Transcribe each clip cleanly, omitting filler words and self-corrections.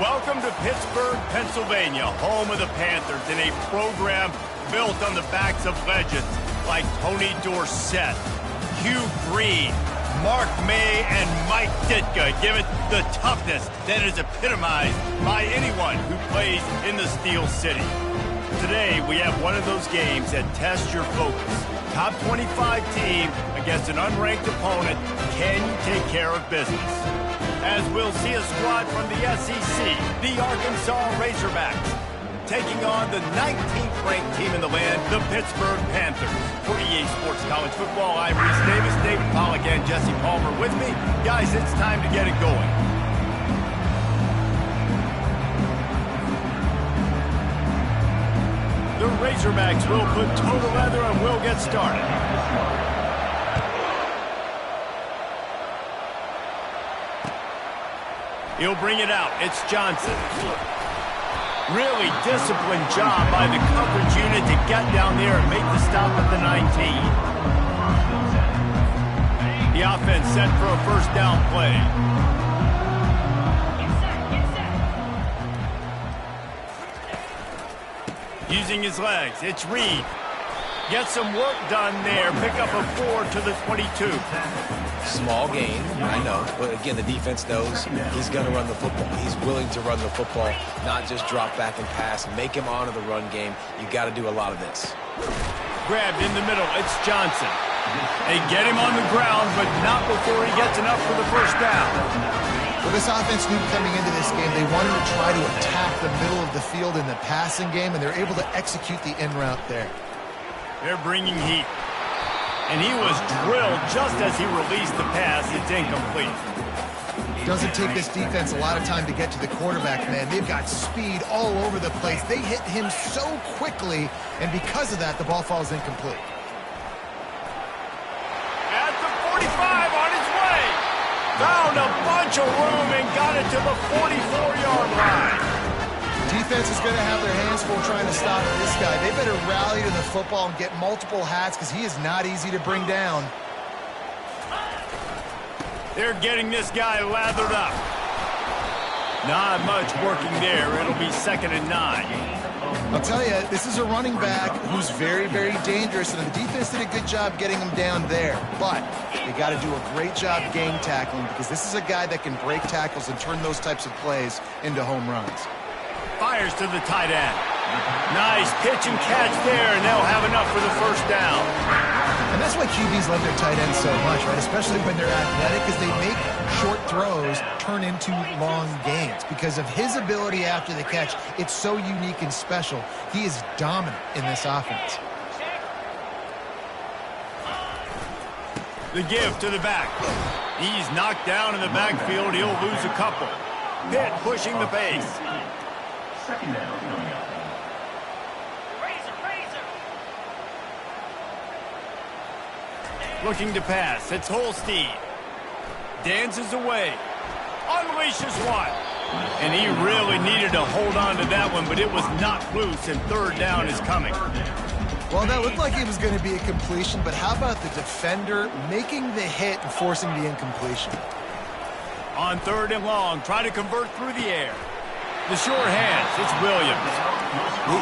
Welcome to Pittsburgh, Pennsylvania, home of the Panthers, in a program built on the backs of legends like Tony Dorsett, Hugh Green, Mark May, and Mike Ditka. Give it the toughness that is epitomized by anyone who plays in the Steel City. Today, we have one of those games that tests your focus. Top 25 team against an unranked opponent. Can you take care of business? As we'll see a squad from the SEC, the Arkansas Razorbacks, taking on the 19th ranked team in the land, the Pittsburgh Panthers. For EA Sports College Football, I'm Reese Davis, David Pollack, and Jesse Palmer with me. Guys, it's time to get it going. The Razorbacks will put total leather and we'll get started. He'll bring it out. It's Johnson. Really disciplined job by the coverage unit to get down there and make the stop at the 19. The offense set for a first down play. Using his legs, it's Reed. Get some work done there. Pick up a 4 to the 22. Small gain, I know, but again, the defense knows he's going to run the football. He's willing to run the football, not just drop back and pass. Make him honor the run game. You got to do a lot of this. Grabbed in the middle, it's Johnson. They get him on the ground, but not before he gets enough for the first down. Well, this offense knew coming into this game they wanted to try to attack the middle of the field in the passing game, and they're able to execute the in route there. They're bringing heat. And he was drilled just as he released the pass. It's incomplete. Doesn't take this defense a lot of time to get to the quarterback, man. They've got speed all over the place. They hit him so quickly, and because of that, the ball falls incomplete. At the 45, on his way. Found a bunch of room and got it to the 44-yard line. Defense is going to have their hands full trying to stop this guy. They better rally to the football and get multiple hats because he is not easy to bring down. They're getting this guy lathered up. Not much working there. It'll be 2nd and 9. I'll tell you, this is a running back who's very, very dangerous, and the defense did a good job getting him down there. But they got to do a great job game tackling because this is a guy that can break tackles and turn those types of plays into home runs. Fires to the tight end. Nice pitch and catch there, and they'll have enough for the first down. And that's why QBs love their tight ends so much, right? Especially when they're athletic, because they make short throws turn into long gains. Because of his ability after the catch, it's so unique and special. He is dominant in this offense. The give to the back. He's knocked down in the backfield. He'll lose a couple. Pitt pushing the pace. Second down coming up. Looking to pass. It's Holstein. Dances away. Unleashes one. And he really needed to hold on to that one, but it was not loose, and third down is coming. Well, that looked like it was going to be a completion, but how about the defender making the hit and forcing the incompletion? On 3rd and long, try to convert through the air. The short hands, it's Williams.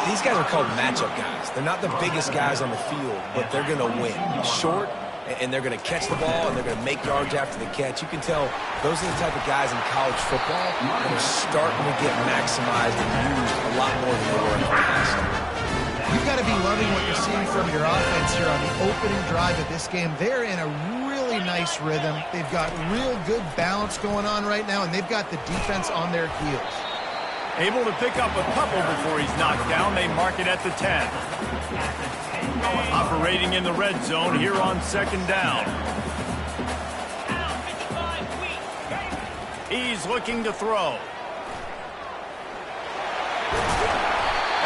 These guys are called matchup guys. They're not the biggest guys on the field, but they're going to win. Short, and they're going to catch the ball, and they're going to make yards after the catch. You can tell those are the type of guys in college football that are starting to get maximized and used a lot more than they were in the past. You've got to be loving what you're seeing from your offense here on the opening drive of this game. They're in a really nice rhythm. They've got real good balance going on right now, and they've got the defense on their heels. Able to pick up a couple before he's knocked down. They mark it at the 10. Operating in the red zone here on 2nd down. He's looking to throw.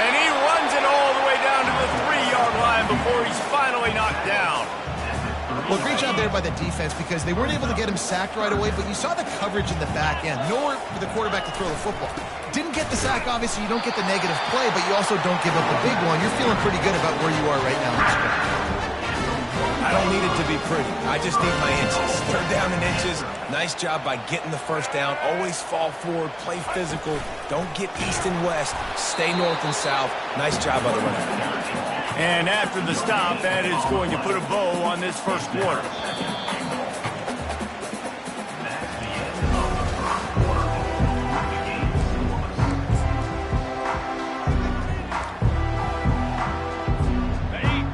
And he runs it all the way down to the 3-yard line before he's finally knocked down. Well, great job there by the defense because they weren't able to get him sacked right away, but you saw the coverage in the back end. Nowhere for the quarterback to throw the football. Didn't get the sack, obviously. You don't get the negative play, but you also don't give up the big one. You're feeling pretty good about where you are right now in this game. I don't need it to be pretty. I just need my inches. Third down in inches. Nice job by getting the first down. Always fall forward, play physical. Don't get east and west. Stay north and south. Nice job by the running back. And after the stop, that is going to put a bow on this first quarter.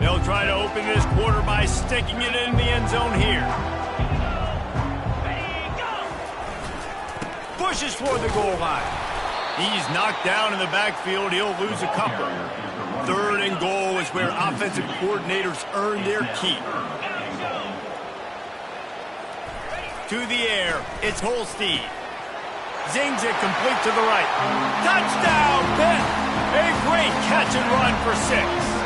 They'll try to open this quarter by sticking it in the end zone here. Pushes for the goal line. He's knocked down in the backfield. He'll lose a couple. Third and goal is where offensive coordinators earn their keep. To the air, it's Holstein. Zings it complete to the right. Touchdown, Pitt! A great catch and run for 6.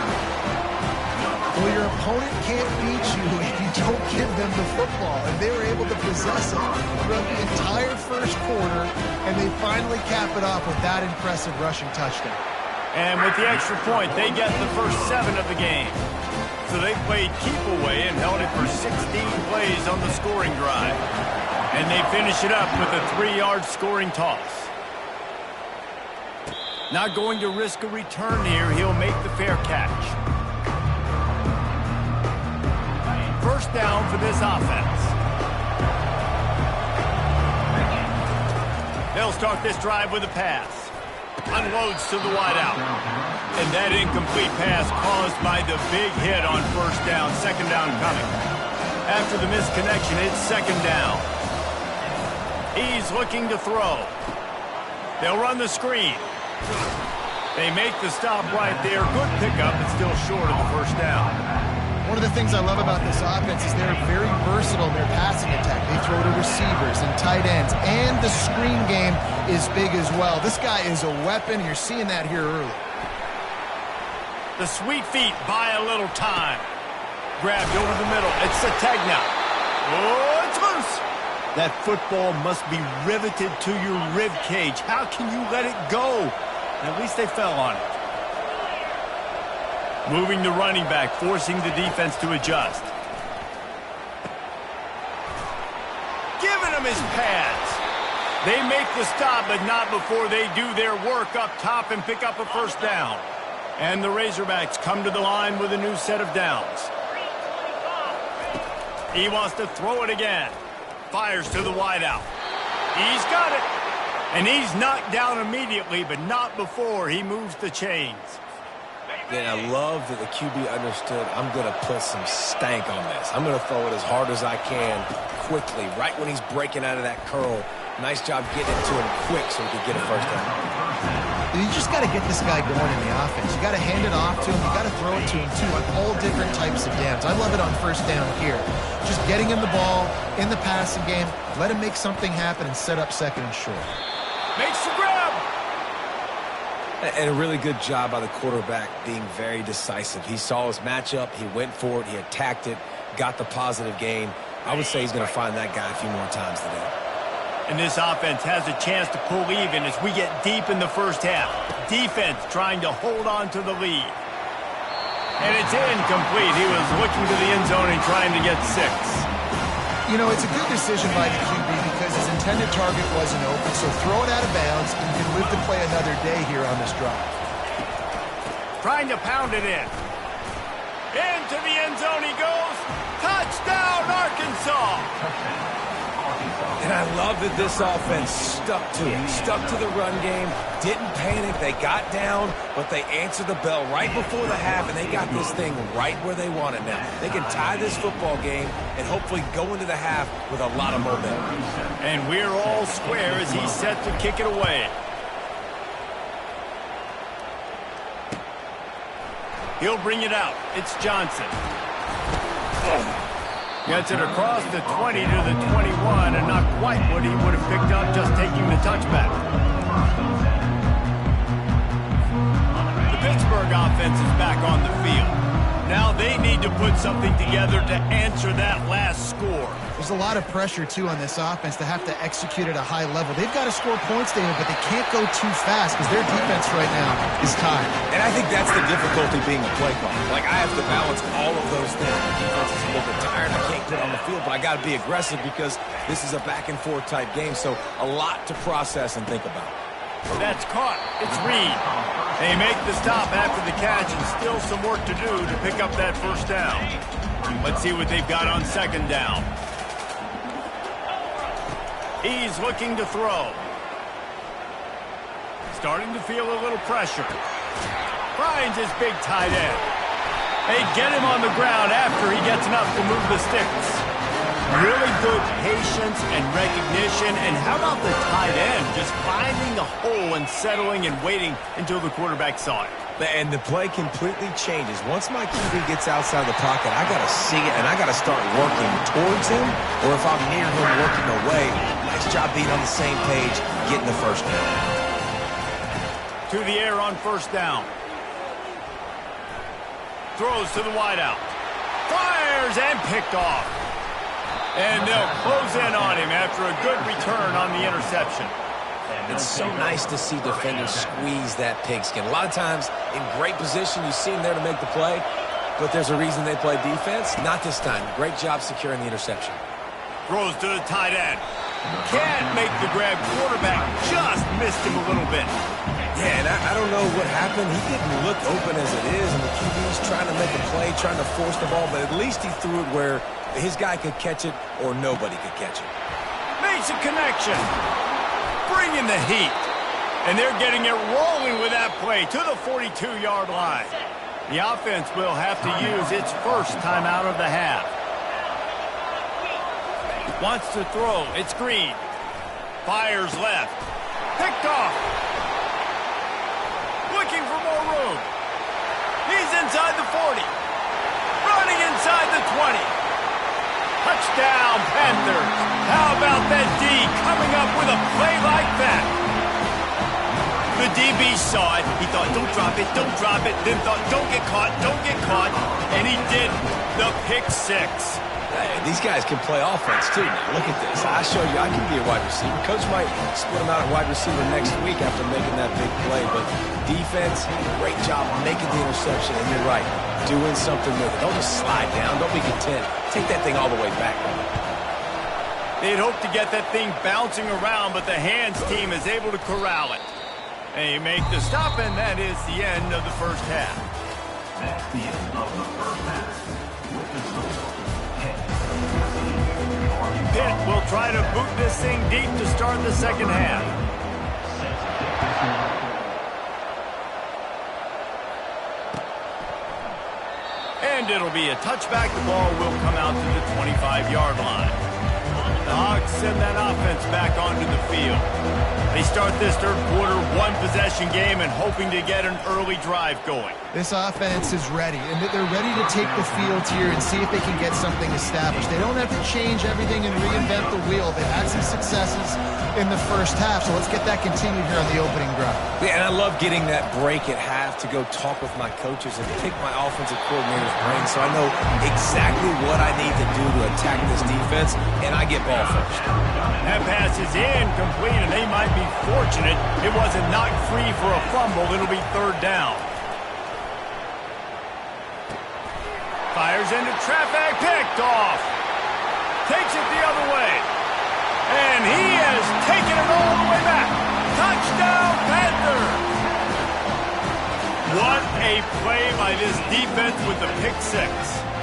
Well, your opponent can't beat you if you don't give them the football. And they were able to possess it throughout the entire first quarter, and they finally cap it off with that impressive rushing touchdown. And with the extra point, they get the first 7 of the game. So they played keep away and held it for 16 plays on the scoring drive. And they finish it up with a 3-yard scoring toss. Not going to risk a return here. He'll make the fair catch. First down for this offense. They'll start this drive with a pass. Unloads to the wideout. And that incomplete pass caused by the big hit on first down. Second down coming. After the misconnection, it's second down. He's looking to throw. They'll run the screen. They make the stop right there. Good pickup, but still short of the first down. One of the things I love about this offense is they're very versatile in their passing attack. They throw to receivers and tight ends, and the screen game is big as well. This guy is a weapon. You're seeing that here early. The sweet feet buy a little time. Grabbed over the middle. It's Sategna. Oh, it's loose. That football must be riveted to your rib cage. How can you let it go? At least they fell on it. Moving the running back, forcing the defense to adjust. Giving him his pads. They make the stop, but not before they do their work up top and pick up a first down. And the Razorbacks come to the line with a new set of downs. He wants to throw it again. Fires to the wideout. He's got it. And he's knocked down immediately, but not before he moves the chains. Yeah, I love that the QB understood I'm going to put some stank on this. I'm going to throw it as hard as I can quickly, right when he's breaking out of that curl. Nice job getting it to him quick so he could get a first down. You just got to get this guy going in the offense. You got to hand it off to him. You got to throw it to him, too, on all different types of downs. I love it on first down here. Just getting him the ball in the passing game, let him make something happen and set up second and short. Makes the grab. And a really good job by the quarterback being very decisive. He saw his matchup. He went for it. He attacked it, got the positive gain. I would say he's going to find that guy a few more times today. And this offense has a chance to pull even as we get deep in the first half. Defense trying to hold on to the lead. And it's incomplete. He was looking to the end zone and trying to get 6. You know, it's a good decision by the QB because his intended target wasn't open, so throw it out of bounds and you can live to play another day here on this drive. Trying to pound it in. Into the end zone he goes. Touchdown, Arkansas! And I love that this offense stuck to it, stuck to the run game, didn't panic. They got down, but they answered the bell right before the half, and they got this thing right where they want it now. They can tie this football game and hopefully go into the half with a lot of momentum. And we're all square as he's set to kick it away. He'll bring it out. It's Johnson. Gets it across the 20 to the 21, and not quite what he would have picked up just taking the touchback. The Pittsburgh offense is back on the field. Now they need to put something together to answer that last score. There's a lot of pressure, too, on this offense to have to execute at a high level. They've got to score points, David, but they can't go too fast because their defense right now is tired. And I think that's the difficulty being a play caller. Like, I have to balance all of those things. The defense is a little bit tired. I can't get on the field, but I got to be aggressive because this is a back-and-forth type game, so a lot to process and think about. That's caught. It's Reed. They make the stop after the catch and still some work to do to pick up that first down. Let's see what they've got on second down. He's looking to throw. Starting to feel a little pressure. Finds his big tight end. They get him on the ground after he gets enough to move the sticks. Really good patience and recognition. And how about the tight end just finding the hole and settling and waiting until the quarterback saw it. And the play completely changes. Once my QB gets outside the pocket, I got to see it, and I got to start working towards him, or if I'm near him working away, nice job being on the same page, getting the first down. To the air on first down. Throws to the wideout. Fires and picked off. And they'll close in on him after a good return on the interception. It's so nice to see defenders squeeze that pigskin. A lot of times, in great position, you see them there to make the play, but there's a reason they play defense. Not this time. Great job securing the interception. Throws to the tight end. Can't make the grab. Quarterback just missed him a little bit. Yeah, and I don't know what happened. He didn't look open as it is, and the QB's trying to make a play, trying to force the ball, but at least he threw it where his guy could catch it or nobody could catch it. Makes a connection. Bringing the heat. And they're getting it rolling with that play to the 42-yard line. The offense will have to use its first time out of the half. Wants to throw. It's Green. Fires left. Picked off. Looking for more room. He's inside the 40. Running inside the 20. Touchdown, Panthers. How about that D coming up with a play like that? The DB saw it. He thought, don't drop it, don't drop it. Then thought, don't get caught, don't get caught. And he did the pick six. Hey, these guys can play offense, too. Now, look at this. I showed you I can be a wide receiver. Coach might split him out at wide receiver next week after making that big play. But defense, great job making the interception. And you're right, doing something with it. Don't just slide down. Don't be content. Take that thing all the way back. They'd hoped to get that thing bouncing around, but the hands team is able to corral it. They make the stop, and that is the end of the first half. That's the end of the first half. With the score, Pitt will try to boot this thing deep to start the second half. And it'll be a touchback. The ball will come out to the 25-yard line. The Hogs send that offense back onto the field. They start this third quarter one-possession game and hoping to get an early drive going. This offense is ready, and they're ready to take the field here and see if they can get something established. They don't have to change everything and reinvent the wheel. They've had some successes in the first half, so let's get that continued here on the opening drive. Yeah, and I love getting that break at half to go talk with my coaches and pick my offensive coordinator's brain so I know exactly what I need to do to attack this defense, and I get ball first. That pass is incomplete, and they might be fortunate it wasn't knocked free for a fumble. It'll be third down. Fires into traffic, picked off. Takes it the other way. And he has taken it all the way back. Touchdown, Panthers! What a play by this defense with the pick six.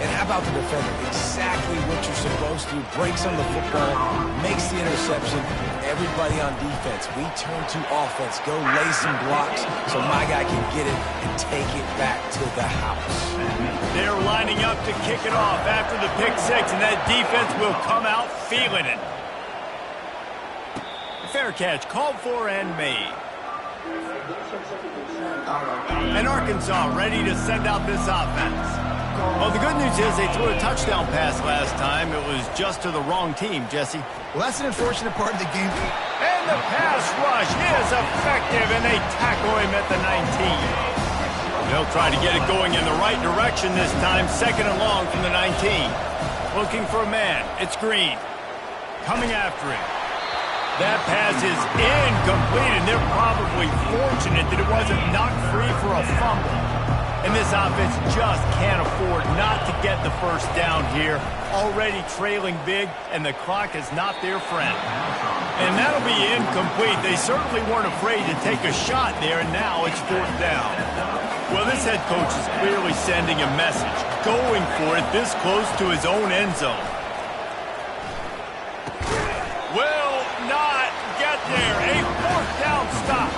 And how about the defender? Exactly what you're supposed to. Breaks on the football, makes the interception. Everybody on defense, we turn to offense. Go lay some blocks so my guy can get it and take it back to the house. They're lining up to kick it off after the pick six, and that defense will come out feeling it. Fair catch called for and made. And Arkansas ready to send out this offense. Well, the good news is they threw a touchdown pass last time. It was just to the wrong team, Jesse. Well, that's an unfortunate part of the game. And the pass rush is effective, and they tackle him at the 19. They'll try to get it going in the right direction this time. 2nd and long from the 19. Looking for a man. It's Green. Coming after him. That pass is incomplete, and they're probably fortunate that it wasn't knocked free for a fumble. And this offense just can't afford not to get the first down here. Already trailing big, and the clock is not their friend. And that'll be incomplete. They certainly weren't afraid to take a shot there, and now it's 4th down. Well, this head coach is clearly sending a message, going for it this close to his own end zone. Will not get there. A 4th down stop.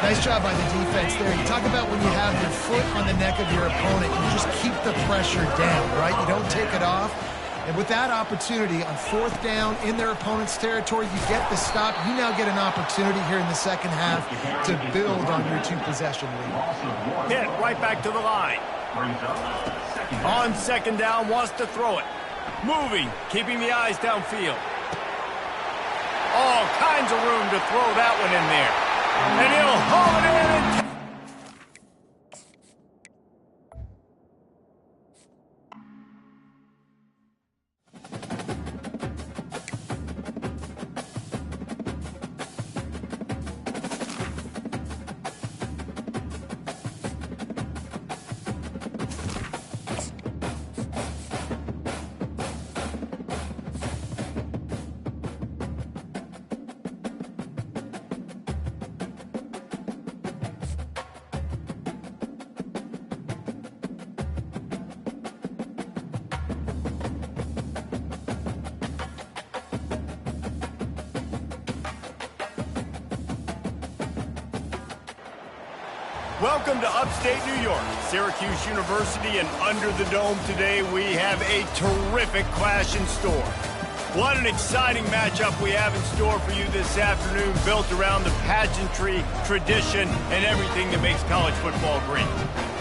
Nice job by the defense there. You talk about when you have your foot on the neck of your opponent, you just keep the pressure down, right? You don't take it off. And with that opportunity on 4th down in their opponent's territory, you get the stop. You now get an opportunity here in the second half to build on your 2-possession lead. Hit right back to the line. On 2nd down, wants to throw it. Moving, keeping the eyes downfield. All kinds of room to throw that one in there. And he'll haul it in and welcome to upstate New York, Syracuse University, and under the dome today we have a terrific clash in store. What an exciting matchup we have in store for you this afternoon, built around the pageantry, tradition, and everything that makes college football great.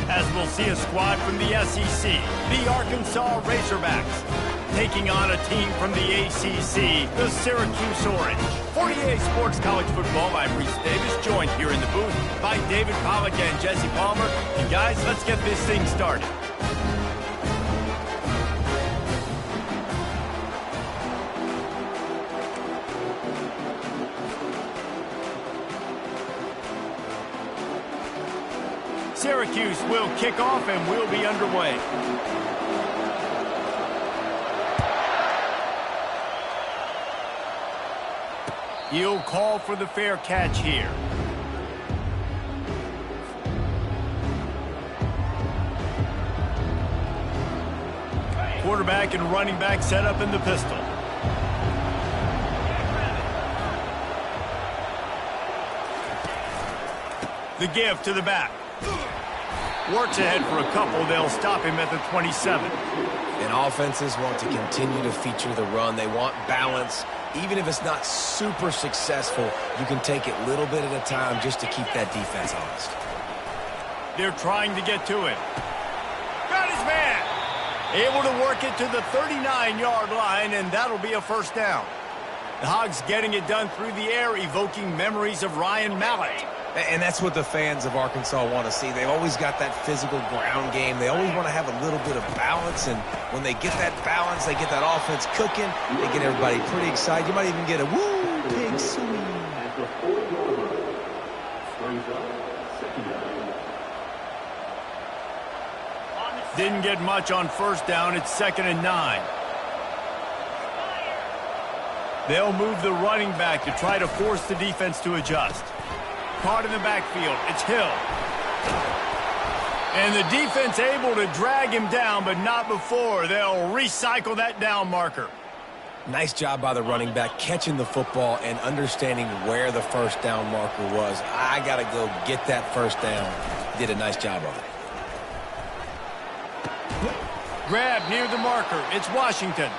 As we'll see a squad from the SEC, the Arkansas Razorbacks, taking on a team from the ACC, the Syracuse Orange. 48 Sports College Football, I'm Reese Davis, joined here in the booth by David Pollack and Jesse Palmer. And guys, let's get this thing started. Syracuse will kick off and we'll be underway. He'll call for the fair catch here. Quarterback and running back set up in the pistol. The give to the back. Works ahead for a couple. They'll stop him at the 27. And offenses want to continue to feature the run. They want balance. Even if it's not super successful, you can take it little bit at a time just to keep that defense honest. They're trying to get to him. Got his man. Able to work it to the 39-yard line, and that'll be a first down. The Hogs getting it done through the air, evoking memories of Ryan Mallett. And that's what the fans of Arkansas want to see. They've always got that physical ground game. They always want to have a little bit of balance, and when they get that balance, they get that offense cooking, they get everybody pretty excited. You might even get a woo, pig swing. Didn't get much on first down. It's 2nd and 9. They'll move the running back to try to force the defense to adjust. Caught in the backfield. It's Hill. And the defense able to drag him down, but not before. They'll recycle that down marker. Nice job by the running back, catching the football and understanding where the first down marker was. I got to go get that first down. Did a nice job of it. Grab near the marker. It's Washington.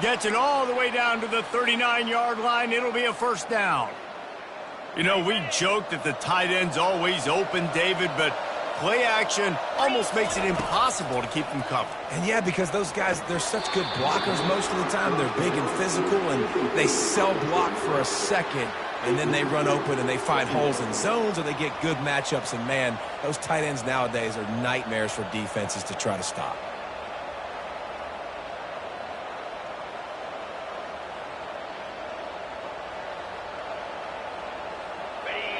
Gets it all the way down to the 39-yard line. It'll be a first down. You know, we joke that the tight end's always open, David, but play action almost makes it impossible to keep them covered. And yeah, because those guys, they're such good blockers most of the time. They're big and physical, and they sell block for a second, and then they run open and they find holes in zones, or they get good matchups. And, man, those tight ends nowadays are nightmares for defenses to try to stop.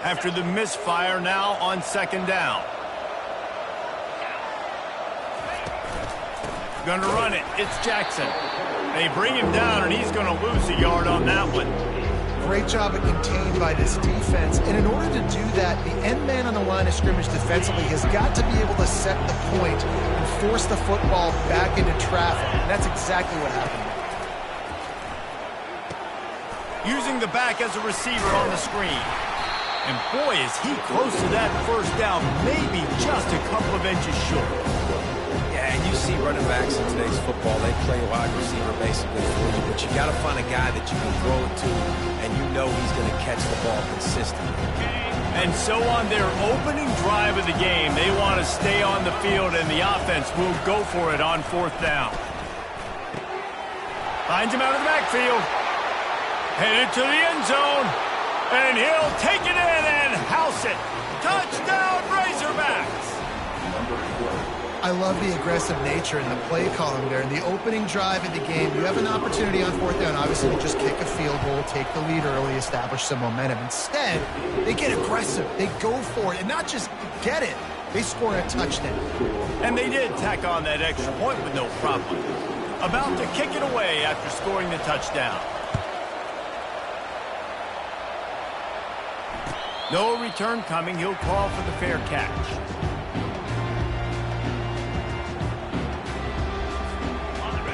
After the misfire, now on second down. Gonna run it. It's Jackson. They bring him down, and he's going to lose a yard on that one. Great job at contained by this defense. And in order to do that, the end man on the line of scrimmage defensively has got to be able to set the point and force the football back into traffic. And that's exactly what happened. Using the back as a receiver on the screen. And boy, is he close to that first down, maybe just a couple of inches short. Yeah, and you see running backs in today's football, they play wide receiver basically for you, but you got to find a guy that you can throw it to, and you know he's going to catch the ball consistently. And so on their opening drive of the game, they want to stay on the field, and the offense will go for it on fourth down. Finds him out of the backfield. Headed to the end zone. And he'll take it in and house it. Touchdown, Razorbacks! I love the aggressive nature in the play calling there. In the opening drive of the game, you have an opportunity on fourth down, obviously, to just kick a field goal, take the lead early, establish some momentum. Instead, they get aggressive. They go for it, and not just get it. They score a touchdown. And they did tack on that extra point with no problem. About to kick it away after scoring the touchdown. No return coming. He'll call for the fair catch.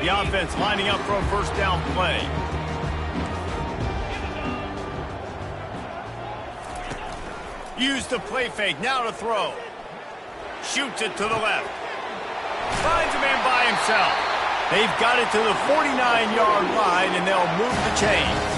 The offense lining up for a first down play. Use the play fake. Now to throw. Shoots it to the left. Finds a man by himself. They've got it to the 49-yard line, and they'll move the chains.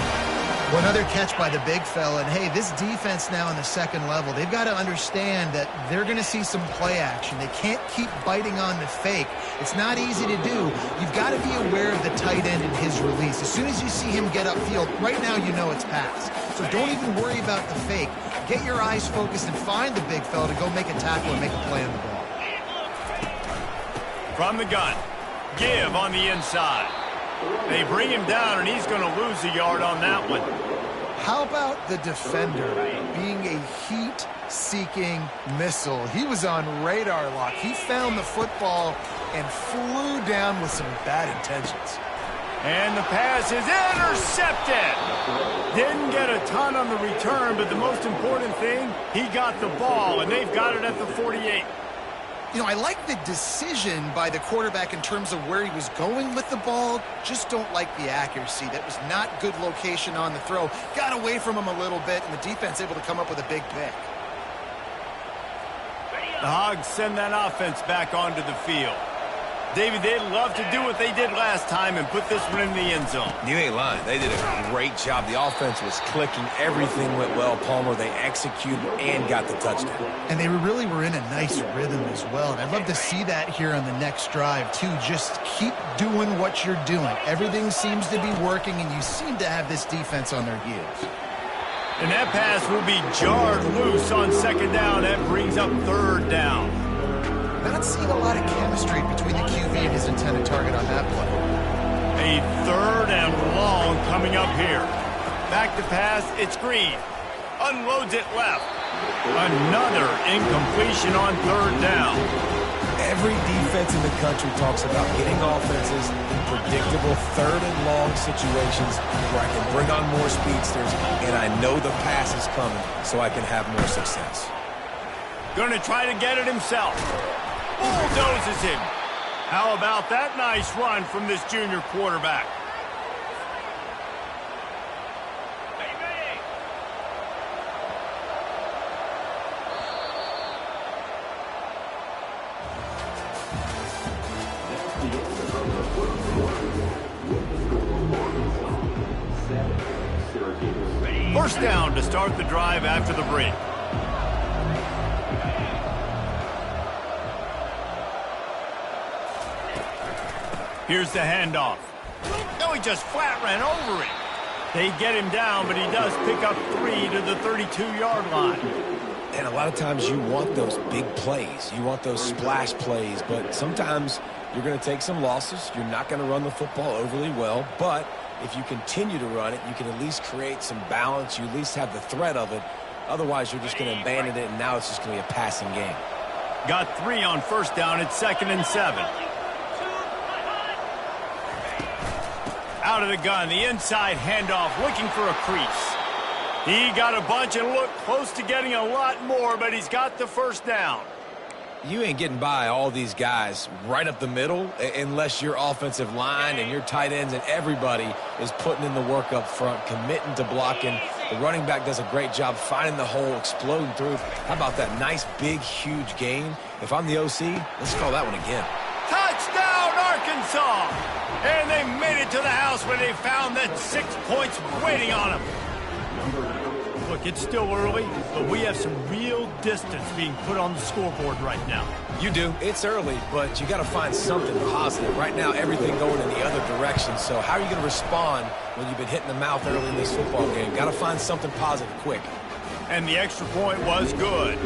One other catch by the big fella, and hey, this defense now in the second level, they've got to understand that they're going to see some play action. They can't keep biting on the fake. It's not easy to do. You've got to be aware of the tight end and his release. As soon as you see him get upfield, right now you know it's pass. So don't even worry about the fake. Get your eyes focused and find the big fella to go make a tackle and make a play on the ball. From the gun, give on the inside. They bring him down, and he's going to lose a yard on that one. How about the defender being a heat-seeking missile? He was on radar lock. He found the football and flew down with some bad intentions. And the pass is intercepted. Didn't get a ton on the return, but the most important thing, he got the ball, and they've got it at the 48. You know, I like the decision by the quarterback in terms of where he was going with the ball. Just don't like the accuracy. That was not good location on the throw. Got away from him a little bit, and the defense able to come up with a big pick. The Hogs send that offense back onto the field. David, they'd love to do what they did last time and put this one in the end zone. You ain't lying. They did a great job. The offense was clicking. Everything went well, Palmer. They executed and got the touchdown. And they really were in a nice rhythm as well. And I'd love to see that here on the next drive, too. Just keep doing what you're doing. Everything seems to be working, and you seem to have this defense on their heels. And that pass will be jarred loose on second down. That brings up third down. Not seeing a lot of chemistry between the QB and his intended target on that play. A third and long coming up here. Back to pass, it's Green. Unloads it left. Another incompletion on third down. Every defense in the country talks about getting offenses in predictable third and long situations where I can bring on more speedsters and I know the pass is coming so I can have more success. Gonna try to get it himself. Bulldozes him. How about that nice run from this junior quarterback? First down to start the drive after the break. Here's the handoff. No, he just flat ran over it. They get him down, but he does pick up 3 to the 32-yard line. And a lot of times you want those big plays. You want those splash plays, but sometimes you're going to take some losses. You're not going to run the football overly well, but if you continue to run it, you can at least create some balance. You at least have the threat of it. Otherwise, you're just going to abandon it, and now it's just going to be a passing game. Got 3 on first down. It's 2nd and 7. Out of the gun, the inside handoff, looking for a crease. He got a bunch and looked close to getting a lot more, but he's got the first down. You ain't getting by all these guys right up the middle unless your offensive line and your tight ends and everybody is putting in the work up front, committing to blocking. The running back does a great job finding the hole, exploding through. How about that nice, big, huge gain? If I'm the OC, let's call that one again. Touchdown, Arkansas! And they made it to the house where they found that 6 points waiting on them. Look, it's still early, but we have some real distance being put on the scoreboard right now. You do. It's early, but you got to find something positive. Right now, everything going in the other direction. So how are you going to respond when you've been hitting the mouth early in this football game? Got to find something positive quick. And the extra point was good.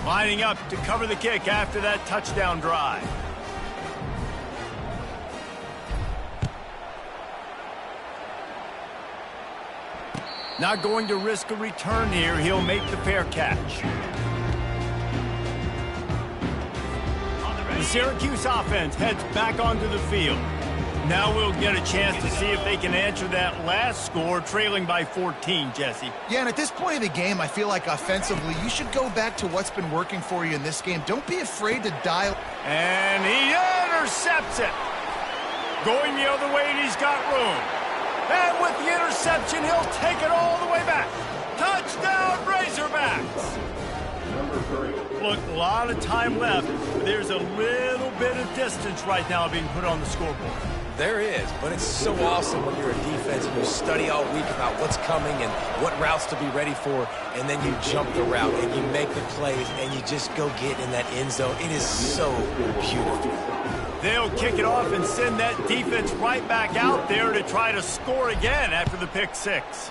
Lining up to cover the kick after that touchdown drive. Not going to risk a return here. He'll make the fair catch. The Syracuse offense heads back onto the field. Now we'll get a chance to see if they can answer that last score, trailing by 14, Jesse. Yeah, and at this point of the game, I feel like offensively, you should go back to what's been working for you in this game. Don't be afraid to dial. And he intercepts it. Going the other way, and he's got room. And with the interception, he'll take it all the way back. Touchdown, Razorbacks! Look, a lot of time left. There's a little bit of distance right now being put on the scoreboard. There is, but it's so awesome when you're a defense and you study all week about what's coming and what routes to be ready for, and then you jump the route and you make the plays and you just go get in that end zone. It is so beautiful. They'll kick it off and send that defense right back out there to try to score again after the pick six.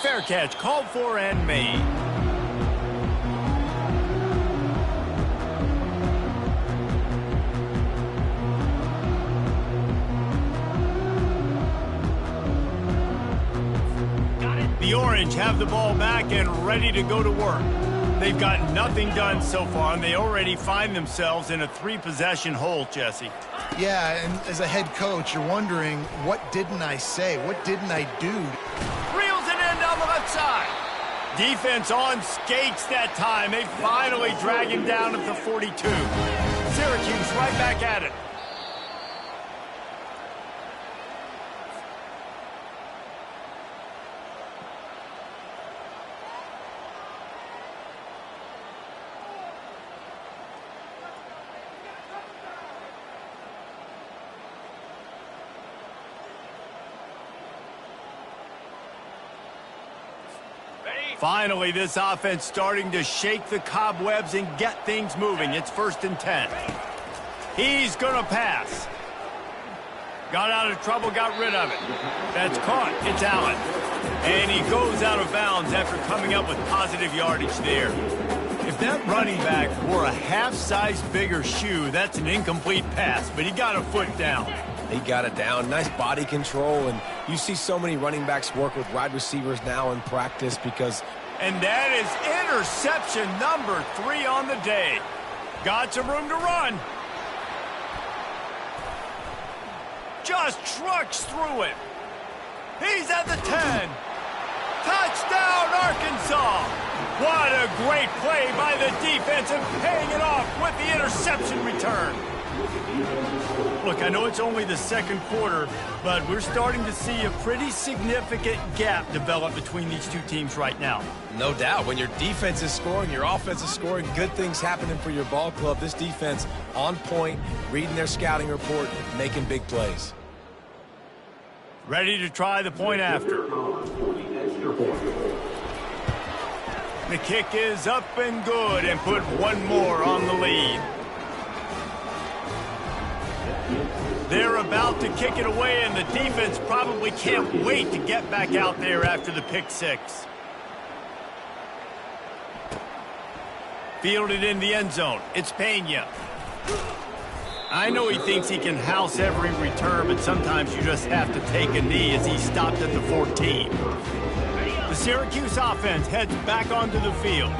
Fair catch called for and made. The Orange have the ball back and ready to go to work. They've got nothing done so far, and they already find themselves in a 3-possession hole, Jesse. Yeah, and as a head coach, you're wondering, what didn't I say? What didn't I do? Reels it in down the left side. Defense on skates that time. They finally drag him down at the 42. Syracuse right back at it. Finally, this offense starting to shake the cobwebs and get things moving. It's 1st and 10. He's going to pass. Got out of trouble, got rid of it. That's caught. It's Allen. And he goes out of bounds after coming up with positive yardage there. If that running back wore a half-size bigger shoe, that's an incomplete pass, but he got a foot down. He got it down. Nice body control. And you see so many running backs work with wide receivers now in practice because... And that is interception number 3 on the day. Got some room to run. Just trucks through it. He's at the 10. Touchdown, Arkansas. What a great play by the defense and paying it off with the interception return. Look, I know it's only the second quarter, but we're starting to see a pretty significant gap develop between these two teams right now. No doubt. When your defense is scoring, your offense is scoring, good things happening for your ball club. This defense on point, reading their scouting report, making big plays. Ready to try the point after. The kick is up and good and put one more on the lead. They're about to kick it away, and the defense probably can't wait to get back out there after the pick six. Fielded in the end zone. It's Pena. I know he thinks he can house every return, but sometimes you just have to take a knee as he stopped at the 14. The Syracuse offense heads back onto the field.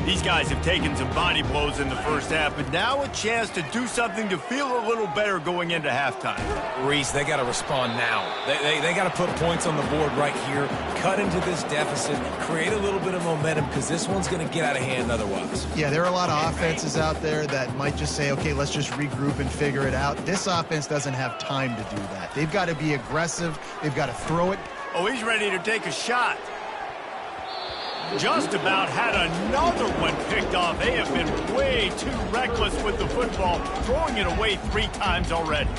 These guys have taken some body blows in the first half, but now a chance to do something to feel a little better going into halftime. Reese, they got to respond now. They got to put points on the board right here, cut into this deficit, create a little bit of momentum, because this one's going to get out of hand otherwise. Yeah, there are a lot of offenses out there that might just say, okay, let's just regroup and figure it out. This offense doesn't have time to do that. They've got to be aggressive. They've got to throw it. Oh, he's ready to take a shot. Just about had another one picked off. They have been way too reckless with the football, throwing it away 3 times already.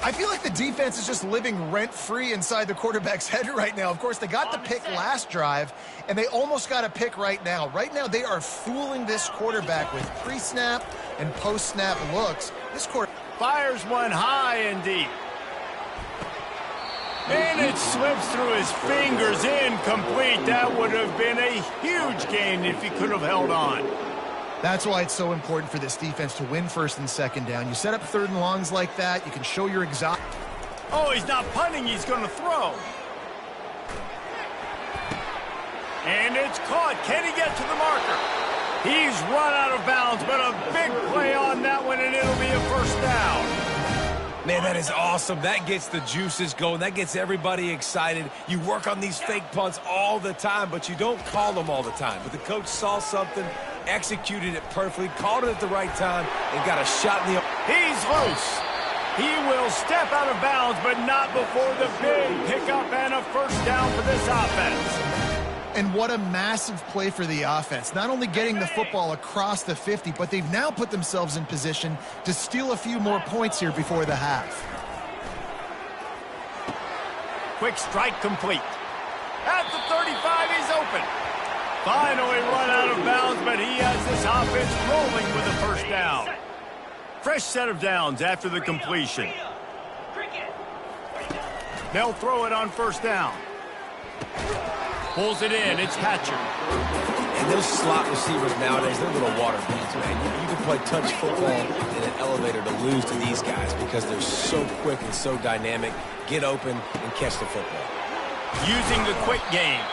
I feel like the defense is just living rent-free inside the quarterback's head right now. Of course, they got the pick last drive, and they almost got a pick right now. Right now, they are fooling this quarterback with pre-snap and post-snap looks. This quarterback fires one high and deep. And it slips through his fingers, incomplete. That would have been a huge gain if he could have held on. That's why it's so important for this defense to win first and second down. You set up third and longs like that, you can show your exotic. Oh, he's not punting, he's going to throw. And it's caught. Can he get to the marker? He's run out of bounds, but a big play on that one, and it'll be a first down. Man, that is awesome. That gets the juices going. That gets everybody excited. You work on these fake punts all the time, but you don't call them all the time. But the coach saw something, executed it perfectly, called it at the right time, and got a shot in the... He's loose. He will step out of bounds, but not before the big pickup and a first down for this offense. And what a massive play for the offense. Not only getting the football across the 50, but they've now put themselves in position to steal a few more points here before the half. Quick strike complete. At the 35, he's open. Finally run out of bounds, but he has this offense rolling with a first down. Fresh set of downs after the completion. They'll throw it on first down. Pulls it in. It's Hatcher. And those slot receivers nowadays, they're little water beans, man. You can play touch football in an elevator to lose to these guys because they're so quick and so dynamic. Get open and catch the football. Using the quick game.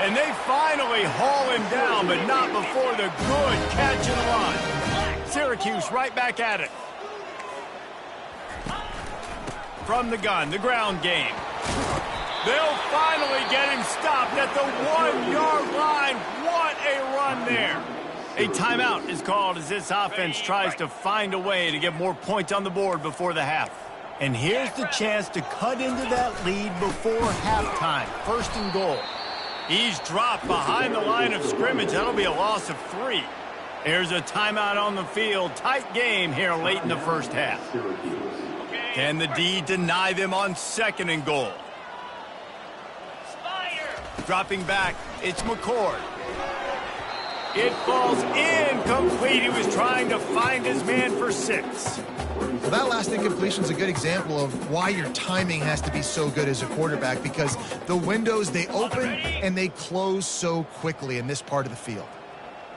And they finally haul him down, but not before the good catch and run. Syracuse right back at it. From the gun, the ground game. They'll finally get him stopped at the 1-yard line. What a run there. A timeout is called as this offense tries to find a way to get more points on the board before the half. And here's the chance to cut into that lead before halftime. First and goal. He's dropped behind the line of scrimmage. That'll be a loss of 3. There's a timeout on the field. Tight game here late in the first half. Can the D deny them on second and goal? Dropping back, it's McCord. It falls incomplete. He was trying to find his man for 6. Well, that last incompletion is a good example of why your timing has to be so good as a quarterback, because the windows, they open and they close so quickly in this part of the field.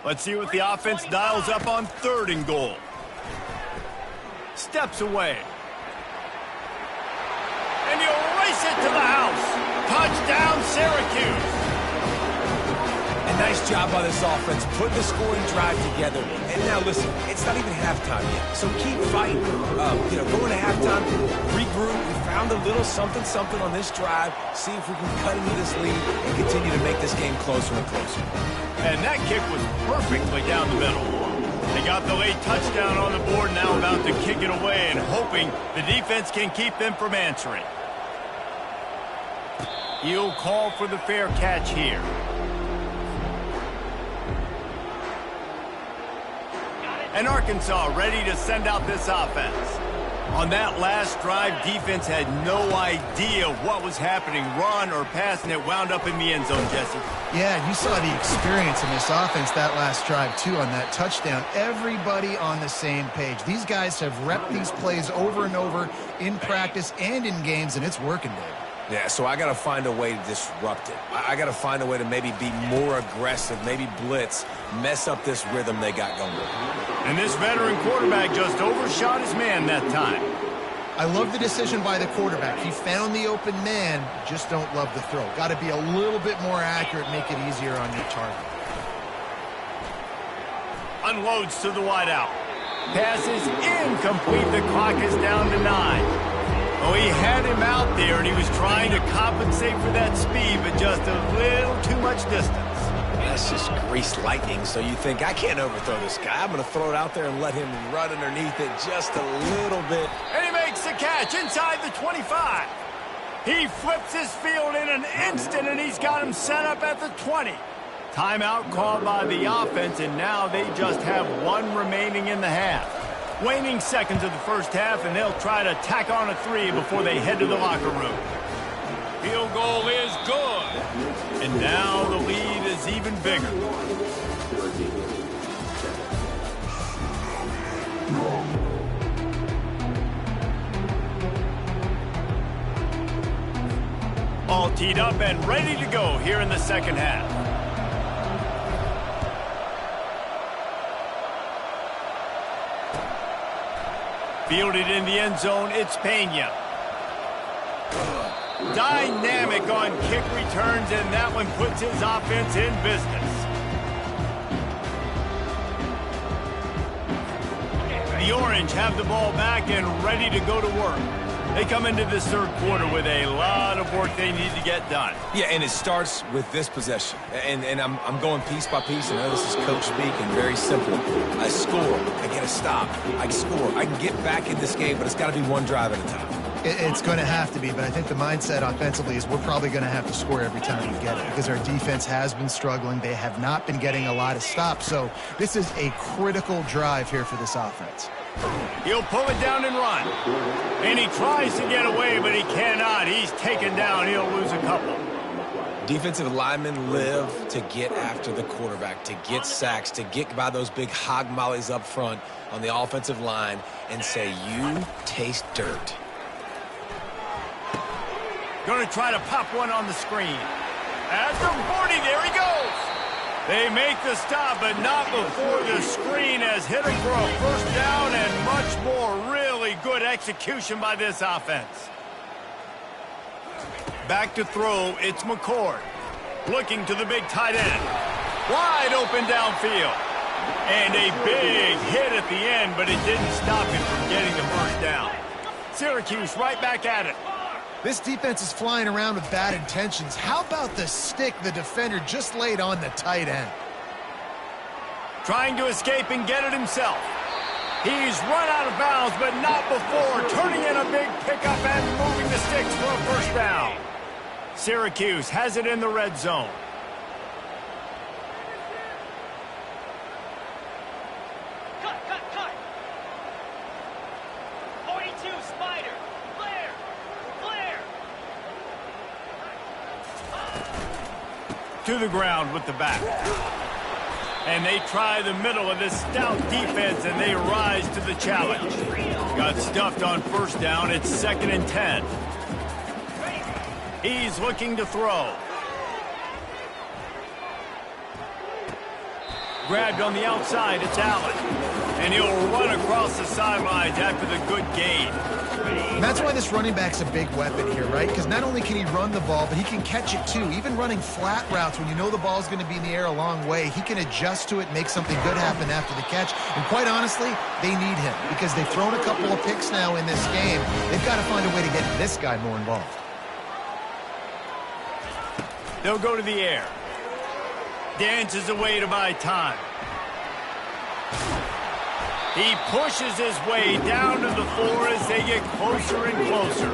Let's see what the offense dials up on third and goal. Steps away. And he'll race it to the house. Touchdown, Syracuse. A nice job by this offense, putting the scoring drive together. And now, listen, it's not even halftime yet, so keep fighting. Going to halftime, regroup. We found a little something on this drive. See if we can cut into this lead and continue to make this game closer and closer. And that kick was perfectly down the middle. They got the late touchdown on the board, now about to kick it away and hoping the defense can keep them from answering. He'll call for the fair catch here. And Arkansas ready to send out this offense. On that last drive, defense had no idea what was happening. Run or pass, and it wound up in the end zone, Jesse. Yeah, you saw the experience in this offense that last drive, too, on that touchdown. Everybody on the same page. These guys have repped these plays over and over in practice and in games, and it's working, Dave. Yeah, so I got to find a way to disrupt it. I got to find a way to maybe be more aggressive, maybe blitz, mess up this rhythm they got going. And this veteran quarterback just overshot his man that time. I love the decision by the quarterback. He found the open man, just don't love the throw. Got to be a little bit more accurate, make it easier on your target. Unloads to the wideout. Pass is incomplete. The clock is down to 9. Oh, he had him out there, and he was trying to compensate for that speed, but just a little too much distance. That's just greased lightning, so you think, I can't overthrow this guy. I'm going to throw it out there and let him run underneath it just a little bit. And he makes the catch inside the 25. He flips his field in an instant, and he's got him set up at the 20. Timeout called by the offense, and now they just have one remaining in the half. Waning seconds of the first half, and they'll try to tack on a 3 before they head to the locker room. Field goal is good. And now the lead is even bigger. All teed up and ready to go here in the second half. Fielded in the end zone, it's Pena. Dynamic on kick returns, and that one puts his offense in business. The Orange have the ball back and ready to go to work. They come into this third quarter with a lot of work they need to get done. Yeah, and it starts with this possession. And I'm going piece by piece. I know this is coach speak and very simple. I score. I get a stop. I score. I can get back in this game, but it's got to be one drive at a time. It's going to have to be, but I think the mindset offensively is we're probably going to have to score every time we get it because our defense has been struggling. They have not been getting a lot of stops, so this is a critical drive here for this offense. He'll pull it down and run. And he tries to get away, but he cannot. He's taken down. He'll lose a couple. Defensive linemen live to get after the quarterback, to get sacks, to get by those big hog mollies up front on the offensive line and say, you taste dirt. Going to try to pop one on the screen. At the 40, there he goes. They make the stop, but not before the screen has hit him for a first down and much more. Really good execution by this offense. Back to throw, it's McCord. Looking to the big tight end. Wide open downfield. And a big hit at the end, but it didn't stop him from getting the first down. Syracuse right back at it. This defense is flying around with bad intentions. How about the stick the defender just laid on the tight end? Trying to escape and get it himself. He's run out of bounds, but not before turning in a big pickup and moving the sticks for a first down. Syracuse has it in the red zone. Cut. 42, Spider. Blair. To the ground with the back. And they try the middle of this stout defense, and they rise to the challenge. Got stuffed on first down. It's 2nd and 10. He's looking to throw. Grabbed on the outside, it's Allen. And he'll run across the sidelines after the good gain. And that's why this running back's a big weapon here, right? Because not only can he run the ball, but he can catch it too. Even running flat routes when you know the ball's going to be in the air a long way, he can adjust to it, make something good happen after the catch. And quite honestly, they need him because they've thrown a couple of picks now in this game. They've got to find a way to get this guy more involved. They'll go to the air. Dances away to buy time. He pushes his way down to the floor as they get closer and closer.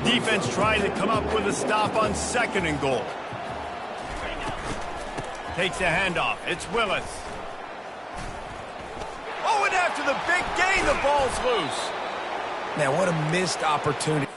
Defense trying to come up with a stop on 2nd and goal. Takes the handoff. It's Willis. Oh, and after the big gain, the ball's loose. Man, what a missed opportunity.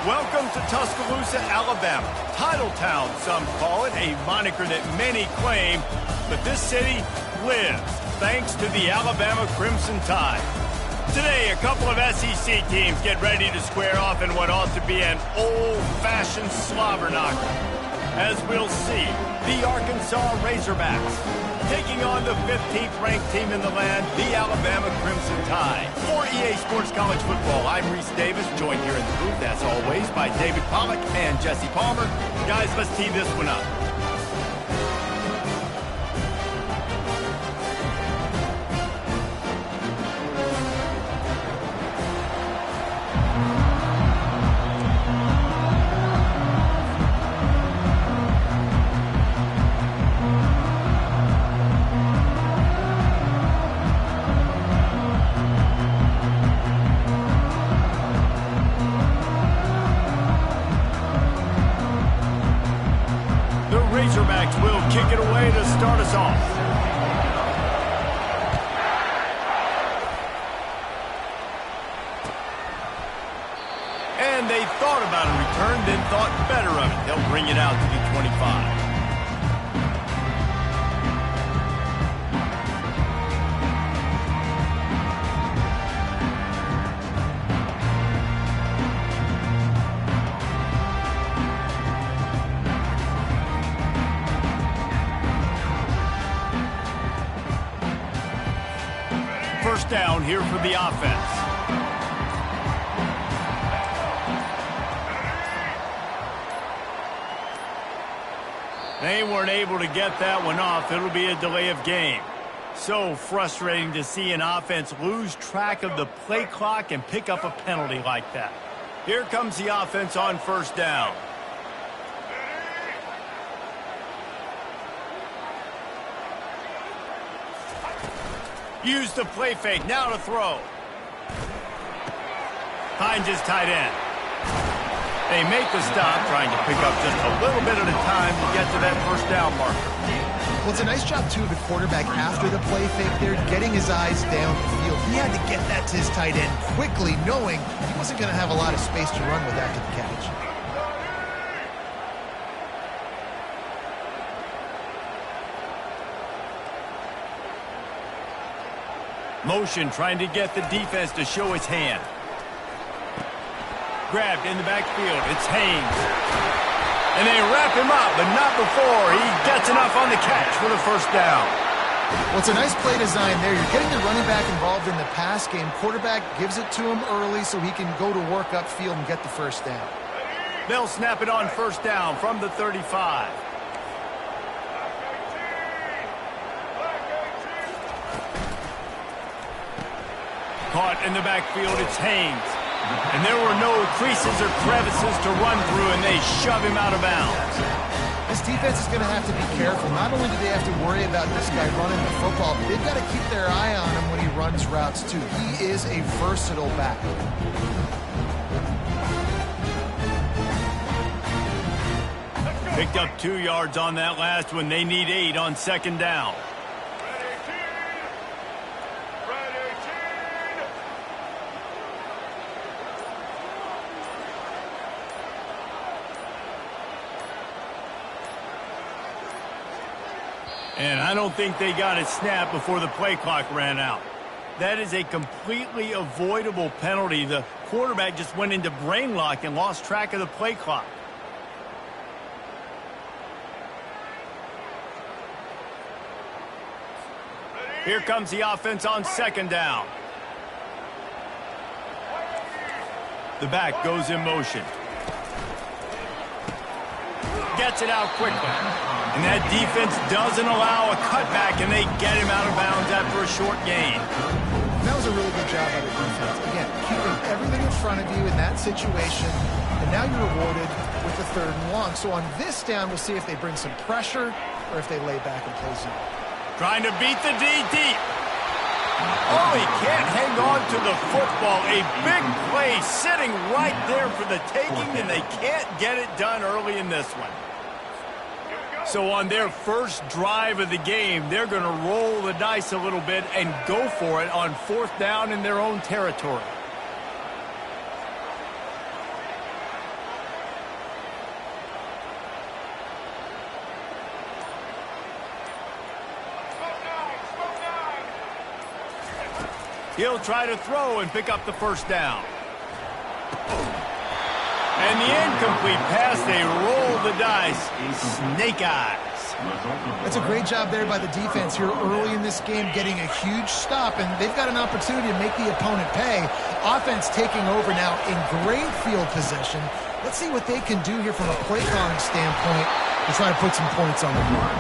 Welcome to Tuscaloosa, Alabama. Titletown, some call it, a moniker that many claim, but this city lives thanks to the Alabama Crimson Tide. Today, a couple of SEC teams get ready to square off in what ought to be an old-fashioned slobber knocker. As we'll see, the Arkansas Razorbacks taking on the 15th-ranked team in the land, the Alabama Crimson Tide. For EA Sports College Football, I'm Reese Davis, joined here in the booth, as always, by David Pollack and Jesse Palmer. Guys, let's tee this one up. Razorbacks will kick it away to start us off. And they thought about a return, then thought better of it. They'll bring it out to the 25. here for the offense. They weren't able to get that one off. It'll be a delay of game. So frustrating to see an offense lose track of the play clock and pick up a penalty like that. Here comes the offense on first down. Use the play fake. Now to throw. Finds his tight end. They make the stop, trying to pick up just a little bit at a time to get to that first down marker. Well, it's a nice job, too, of the quarterback after the play fake there, getting his eyes downfield. He had to get that to his tight end quickly, knowing he wasn't going to have a lot of space to run with after the catch. Motion, trying to get the defense to show his hand. Grabbed in the backfield. It's Haynes. And they wrap him up, but not before he gets enough on the catch for the first down. Well, it's a nice play design there. You're getting the running back involved in the pass game. Quarterback gives it to him early so he can go to work upfield and get the first down. They'll snap it on first down from the 35. Caught in the backfield, it's Haynes. And there were no creases or crevices to run through, and they shove him out of bounds. This defense is going to have to be careful. Not only do they have to worry about this guy running the football, but they've got to keep their eye on him when he runs routes, too. He is a versatile back. Picked up 2 yards on that last one. They need 8 on second down. And I don't think they got it snapped before the play clock ran out. That is a completely avoidable penalty. The quarterback just went into brain lock and lost track of the play clock. Here comes the offense on second down. The back goes in motion. Gets it out quickly. And that defense doesn't allow a cutback, and they get him out of bounds after a short gain. That was a really good job by the defense. Again, keeping everything in front of you in that situation, and now you're rewarded with the 3rd and long. So on this down, we'll see if they bring some pressure or if they lay back and play zone. Trying to beat the D deep. Oh, he can't hang on to the football. A big play sitting right there for the taking, and they can't get it done early in this one. So on their first drive of the game, they're going to roll the dice a little bit and go for it on 4th down in their own territory. He'll try to throw and pick up the first down. And the incomplete pass, they roll the dice. Snake eyes. That's a great job there by the defense here early in this game, getting a huge stop, and they've got an opportunity to make the opponent pay. Offense taking over now in great field possession. Let's see what they can do here from a play calling standpoint to try to put some points on the board.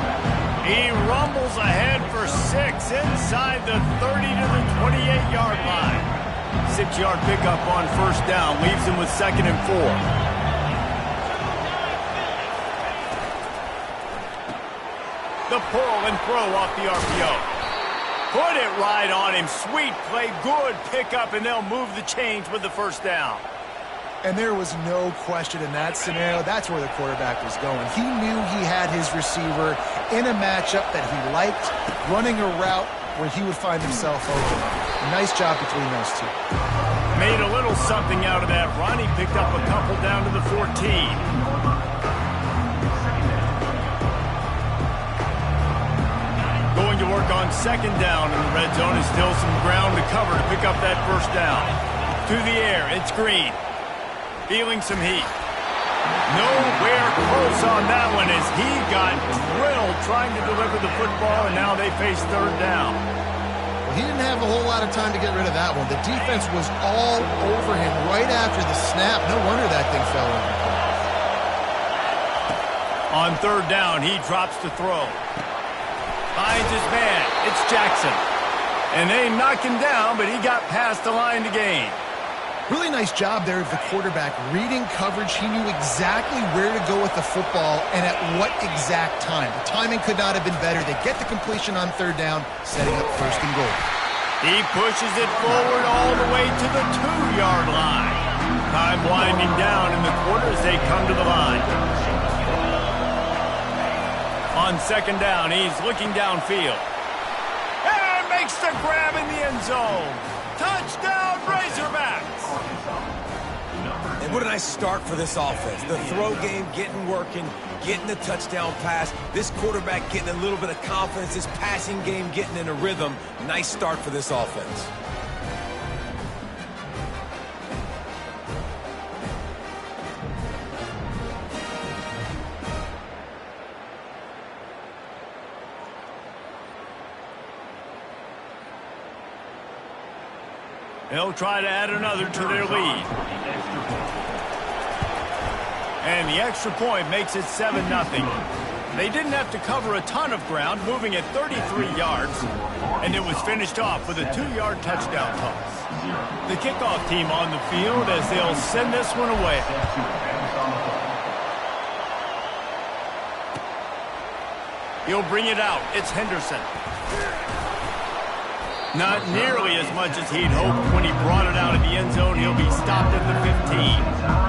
He rumbles ahead for 6 inside the 30 to the 28-yard line. 6-yard pickup on first down leaves him with 2nd and 4. The pull and throw off the RPO. Put it right on him. Sweet play, good pickup, and they'll move the chains with the first down. And there was no question in that scenario. That's where the quarterback was going. He knew he had his receiver in a matchup that he liked, running a route where he would find himself open. Nice job between those two. Made a little something out of that run. He picked up a couple down to the 14. Going to work on second down in the red zone. Is still some ground to cover to pick up that first down. To the air, it's Green. Feeling some heat. Nowhere close on that one as he got drilled trying to deliver the football, and now they face third down. Well, he didn't have a whole lot of time to get rid of that one. The defense was all over him right after the snap. No wonder that thing fell over. On third down, he drops to throw. Finds his man. It's Jackson. And they knock him down, but he got past the line to gain. Really nice job there of the quarterback. Reading coverage, he knew exactly where to go with the football and at what exact time. The timing could not have been better. They get the completion on third down, setting up first and goal. He pushes it forward all the way to the 2-yard line. Time winding down in the quarter as they come to the line. On second down, he's looking downfield. And makes the grab in the end zone. Touchdown, Razorbacks! And what a nice start for this offense. The throw game getting working, getting the touchdown pass. This quarterback getting a little bit of confidence. This passing game getting in a rhythm. Nice start for this offense. They'll try to add another to their lead. And the extra point makes it 7-0. They didn't have to cover a ton of ground, moving at 33 yards, and it was finished off with a 2-yard touchdown toss. The kickoff team on the field as they'll send this one away. He'll bring it out. It's Henderson. Not nearly as much as he'd hoped when he brought it out of the end zone. He'll be stopped at the 15.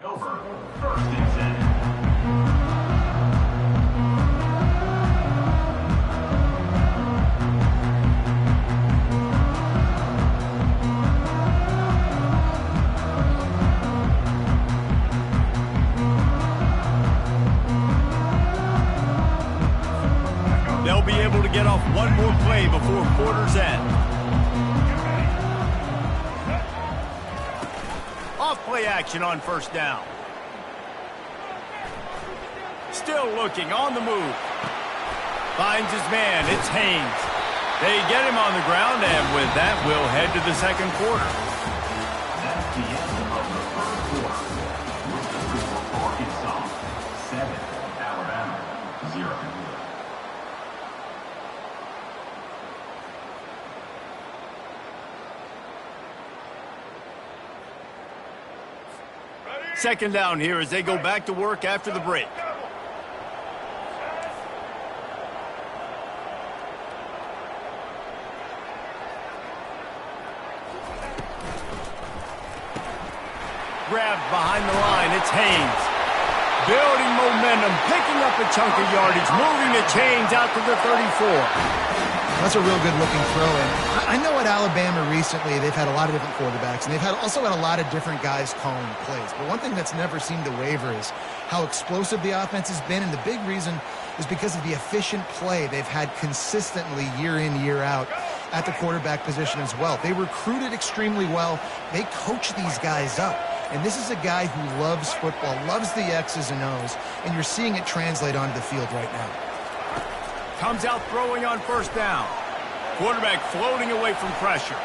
Over. First and 10. They'll be able to get off one more play before quarter's end. Off-play action on first down. Still looking on the move. Finds his man. It's Haynes. They get him on the ground, and with that, we'll head to the second quarter. That's the end of the first quarter. With the score for Arkansas, 7, Alabama, 0. Second down here as they go back to work after the break. Grabbed behind the line, it's Haynes. Building momentum, picking up a chunk of yardage, moving the chains out to the 34. That's a real good-looking throw. And I know at Alabama recently they've had a lot of different quarterbacks, and they've also had a lot of different guys calling plays. But one thing that's never seemed to waver is how explosive the offense has been, and the big reason is because of the efficient play they've had consistently year in, year out at the quarterback position as well. They recruited extremely well. They coach these guys up. And this is a guy who loves football, loves the X's and O's, and you're seeing it translate onto the field right now. Comes out throwing on first down. Quarterback floating away from pressure.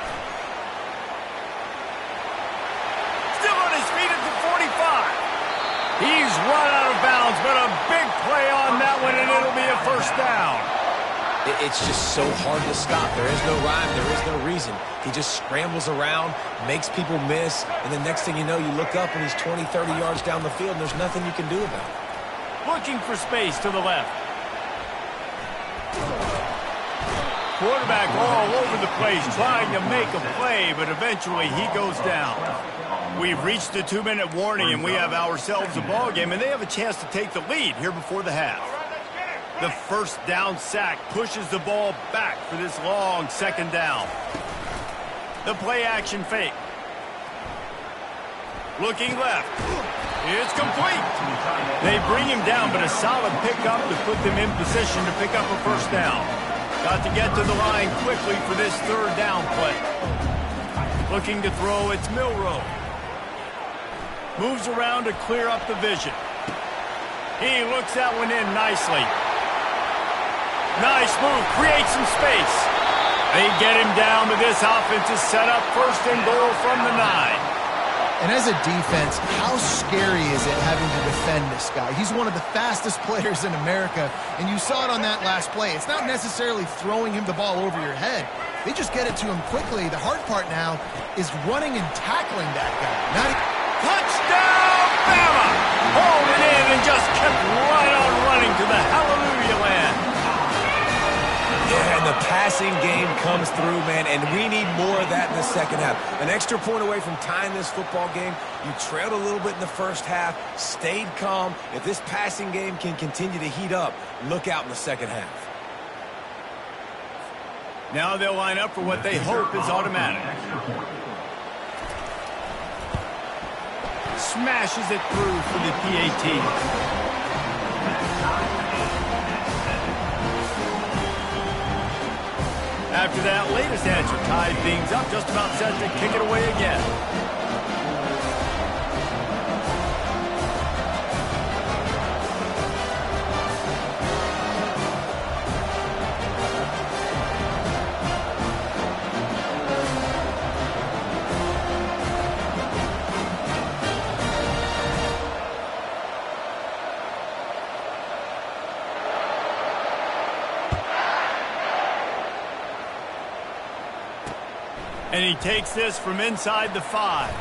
Still on his feet at the 45. He's run out of bounds, but a big play on that one, and it'll be a first down. It's just so hard to stop. There is no rhyme. There is no reason. He just scrambles around, makes people miss, and the next thing you know, you look up and he's 20, 30 yards down the field, and there's nothing you can do about it. Looking for space to the left. Quarterback all over the place trying to make a play, but eventually he goes down. We've reached the 2-minute warning, and we have ourselves a ball game, and they have a chance to take the lead here before the half. The first down sack pushes the ball back for this long second down. The play action fake. Looking left. It's complete. They bring him down, but a solid pickup to put them in position to pick up a first down. Got to get to the line quickly for this third down play. Looking to throw, it's Milroe. Moves around to clear up the vision. He looks that one in nicely. Nice move, creates some space. They get him down, but this offense is set up first and goal from the 9. And as a defense, how scary is it having to defend this guy? He's one of the fastest players in America, and you saw it on that last play. It's not necessarily throwing him the ball over your head. They just get it to him quickly. The hard part now is running and tackling that guy. Touchdown, Bama! Hauled it in and just kept right on running to the hallelujah land. Yeah, and the passing game comes through, man, and we need more of that in the second half. An extra point away from tying this football game. You trailed a little bit in the first half, stayed calm. If this passing game can continue to heat up, look out in the second half. Now they'll line up for what they hope is automatic. Smashes it through for the PAT. After that latest answer tied things up, just about set to kick it away again. And he takes this from inside the 5.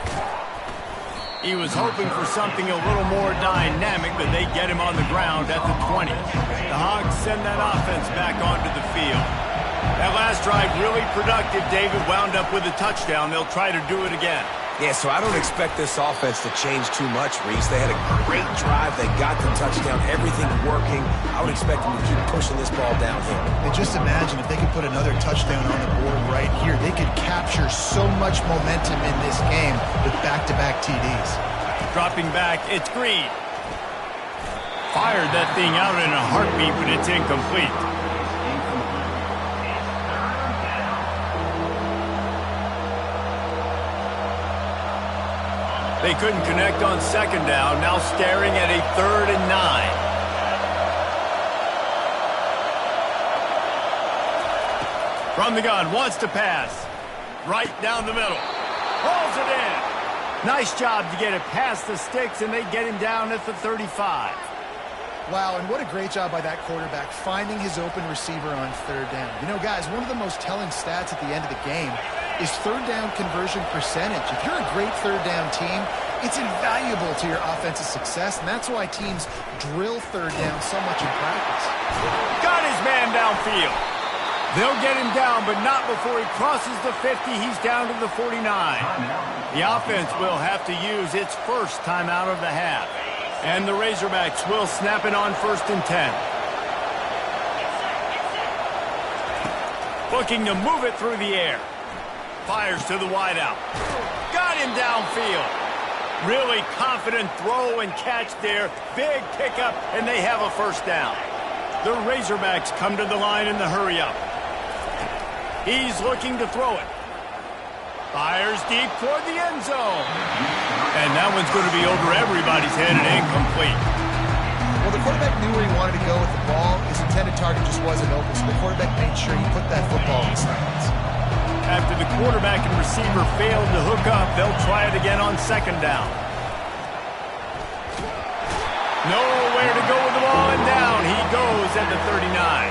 He was hoping for something a little more dynamic, but they get him on the ground at the 20. The Hogs send that offense back onto the field. That last drive really productive. David wound up with a touchdown. They'll try to do it again. Yeah, so I don't expect this offense to change too much, Reese. They had a great drive. They got the touchdown. Everything working. I would expect them to keep pushing this ball downhill. And just imagine if they could put another touchdown on the board right here. They could capture so much momentum in this game with back-to-back TDs. Dropping back, it's Green. Fired that thing out in a heartbeat, but it's incomplete. They couldn't connect on second down, now staring at a 3rd and 9. From the gun, wants to pass. Right down the middle. Hauls it in. Nice job to get it past the sticks, and they get him down at the 35. Wow, and what a great job by that quarterback finding his open receiver on 3rd down. You know, guys, one of the most telling stats at the end of the game is 3rd down conversion percentage. If you're a great 3rd down team, it's invaluable to your offensive success, and that's why teams drill 3rd down so much in practice. Got his man downfield. They'll get him down, but not before he crosses the 50. He's down to the 49. The offense will have to use its first timeout of the half. And the Razorbacks will snap it on 1st and 10. Looking to move it through the air. Fires to the wideout. Got him downfield. Really confident throw and catch there. Big pickup, and they have a first down. The Razorbacks come to the line in the hurry-up. He's looking to throw it. Fires deep toward the end zone. And that one's going to be over everybody's head and incomplete. Well, the quarterback knew where he wanted to go with the ball. His intended target just wasn't open, so the quarterback made sure he put that football in his hands. After the quarterback and receiver failed to hook up, they'll try it again on second down. Nowhere to go with the ball, and down he goes at the 39.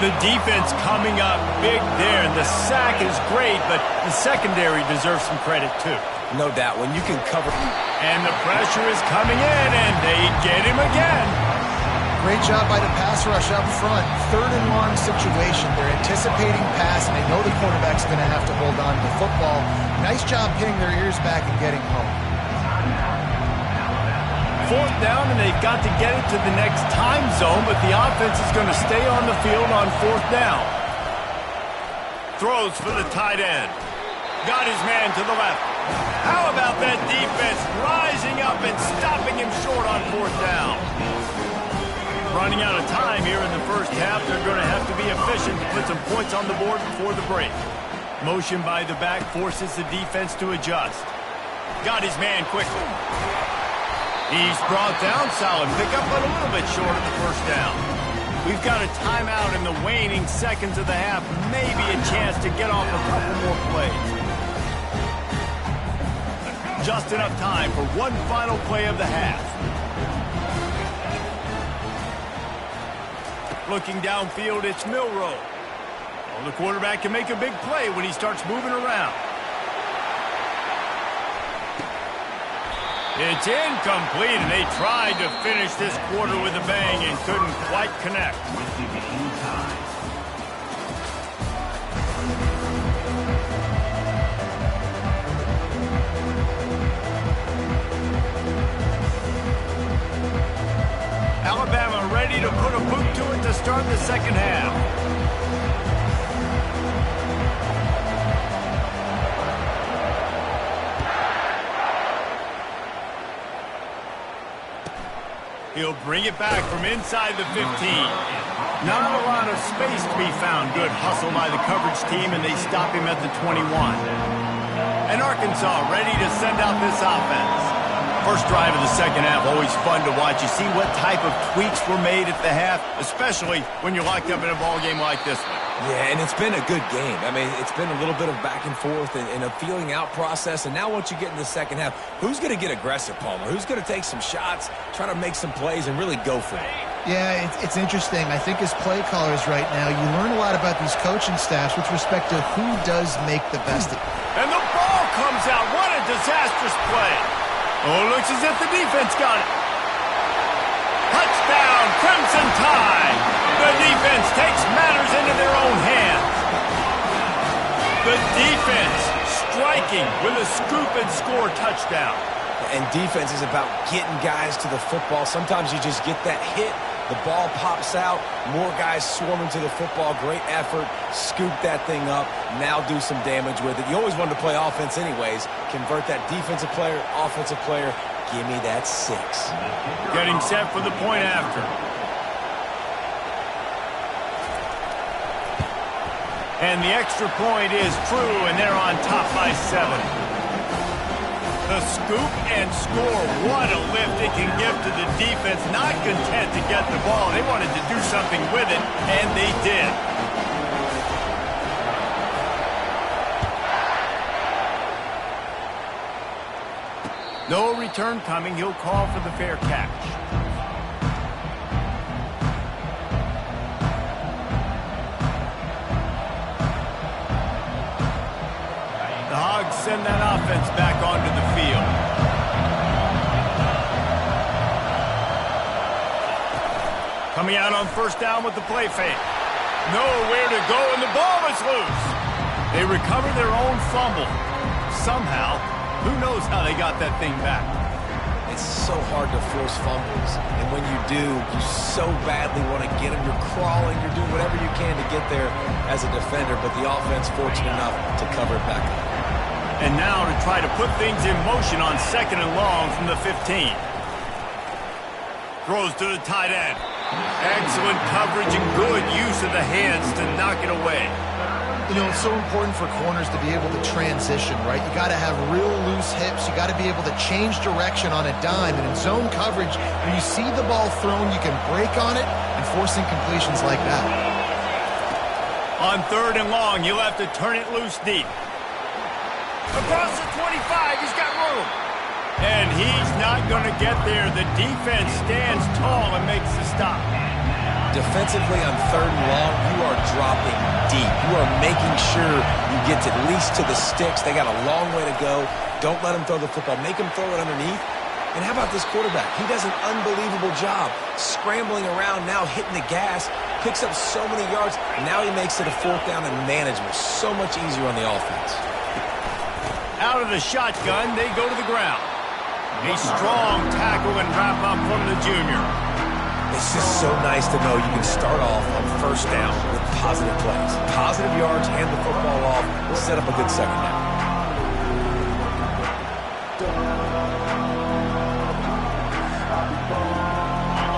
The defense coming up big there. The sack is great, but the secondary deserves some credit too. No doubt, when you can cover. And the pressure is coming in, and they get him again. great job by the pass rush up front. 3rd and long situation. They're anticipating pass, and they know the quarterback's going to have to hold on to the football. Nice job pinning their ears back and getting home. 4th down, and they've got to get it to the next time zone, but the offense is going to stay on the field on 4th down. Throws for the tight end. Got his man to the left. How about that defense rising up and stopping him short on 4th down? Running out of time here in the first half. They're going to have to be efficient to put some points on the board before the break. Motion by the back forces the defense to adjust. Got his man quickly. He's brought down. Solid pickup, but a little bit short of the first down. We've got a timeout in the waning seconds of the half. Maybe a chance to get off a couple more plays. Just enough time for one final play of the half. Looking downfield, it's Milroe. Well, the quarterback can make a big play when he starts moving around. It's incomplete, and they tried to finish this quarter with a bang and couldn't quite connect. Alabama ready to put a boot to it to start the second half. He'll bring it back from inside the 15. Not a lot of space to be found. Good hustle by the coverage team, and they stop him at the 21. And Arkansas ready to send out this offense. First drive of the second half, always fun to watch. You see what type of tweaks were made at the half, especially when you're locked up in a ball game like this one. Yeah, and it's been a good game. I mean, it's been a little bit of back and forth and a feeling out process. And now once you get in the second half, who's going to get aggressive, Palmer? Who's going to take some shots, try to make some plays, and really go for it? Yeah, it's interesting. I think as play callers right now, you learn a lot about these coaching staffs with respect to who does make the best. And the ball comes out. What a disastrous play. Oh, it looks as if the defense got it. Touchdown, Crimson Tide. The defense takes matters into their own hands. The defense striking with a scoop and score touchdown. And defense is about getting guys to the football. Sometimes you just get that hit, the ball pops out, more guys swarming to the football. Great effort, scoop that thing up, now do some damage with it. You always wanted to play offense anyways. Convert that defensive player, offensive player. Give me that 6. Getting set for the point after. And the extra point is true, and they're on top by 7. The scoop and score. What a lift it can give to the defense. Not content to get the ball. They wanted to do something with it, and they did. No return coming. He'll call for the fair catch. The Hogs send that offense back onto the field. Coming out on first down with the play fake. Nowhere to go, and the ball is loose. They recover their own fumble. Somehow, who knows how they got that thing back. It's so hard to force fumbles, and when you do, you so badly want to get them. You're crawling, you're doing whatever you can to get there as a defender, but the offense fortunate enough to cover it back up. And now to try to put things in motion on second and long from the 15. Throws to the tight end. Excellent coverage and good use of the hands to knock it away. You know, it's so important for corners to be able to transition, right? You got to have real loose hips. You got to be able to change direction on a dime. And in zone coverage, when you see the ball thrown, you can break on it and force incompletions like that. On third and long, you'll have to turn it loose deep. Across the 25, he's got room. And he's not going to get there. The defense stands tall and makes the stop. Defensively on third and long, you are dropping deep. You are making sure you get at least to the sticks. They got a long way to go. Don't let them throw the football. Make them throw it underneath. And how about this quarterback? He does an unbelievable job scrambling around, now hitting the gas, picks up so many yards, and now he makes it a 4th down and manageable. So much easier on the offense. Out of the shotgun, they go to the ground. A strong tackle and wrap up from the junior. It's just so nice to know you can start off on 1st down with positive plays. Positive yards, hand the football off, set up a good 2nd down.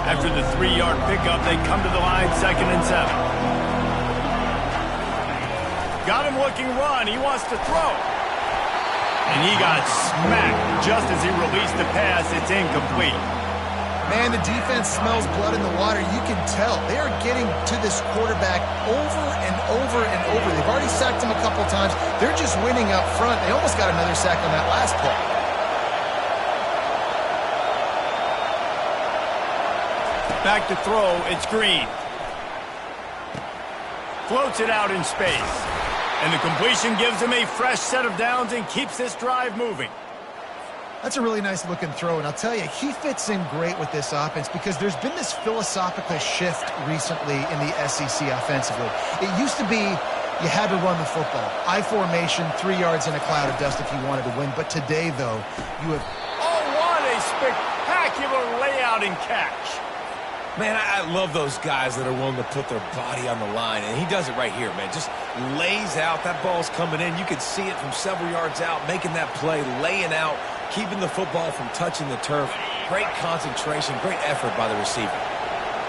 After the 3-yard pickup, they come to the line, 2nd and 7. Got him looking run. He wants to throw. And he got smacked just as he released the pass. It's incomplete. Man, the defense smells blood in the water. You can tell. They are getting to this quarterback over and over and over. They've already sacked him a couple times. They're just winning up front. They almost got another sack on that last play. Back to throw, it's Green. Floats it out in space. And the completion gives him a fresh set of downs and keeps this drive moving. That's a really nice looking throw, and I'll tell you, he fits in great with this offense because there's been this philosophical shift recently in the SEC offensively. It used to be you had to run the football. I formation, 3 yards in a cloud of dust if you wanted to win. But today, though, you have... Oh, what a spectacular layout and catch. Man, I love those guys that are willing to put their body on the line, and he does it right here, man. Just lays out. That ball's coming in. You can see it from several yards out, making that play, laying out, keeping the football from touching the turf. Great concentration, great effort by the receiver.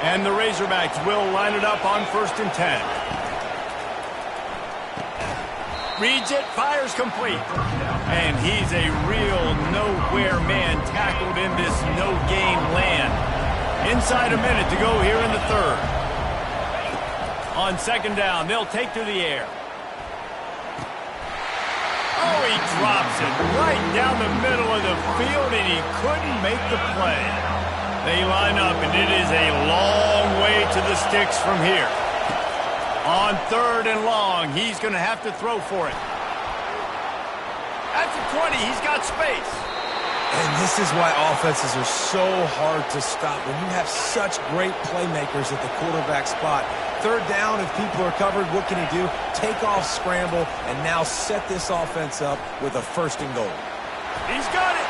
And the Razorbacks will line it up on 1st and 10. Reads it, fires complete. And he's a real nowhere man tackled in this no-game land. Inside a minute to go here in the 3rd. On 2nd down, they'll take to the air. Oh, he drops it right down the middle of the field, and he couldn't make the play. They line up, and it is a long way to the sticks from here. On 3rd and long, he's going to have to throw for it. At the 20, he's got space. And this is why offenses are so hard to stop. When you have such great playmakers at the quarterback spot, 3rd down, if people are covered, what can he do? Take off, scramble, and now set this offense up with a 1st and goal. He's got it.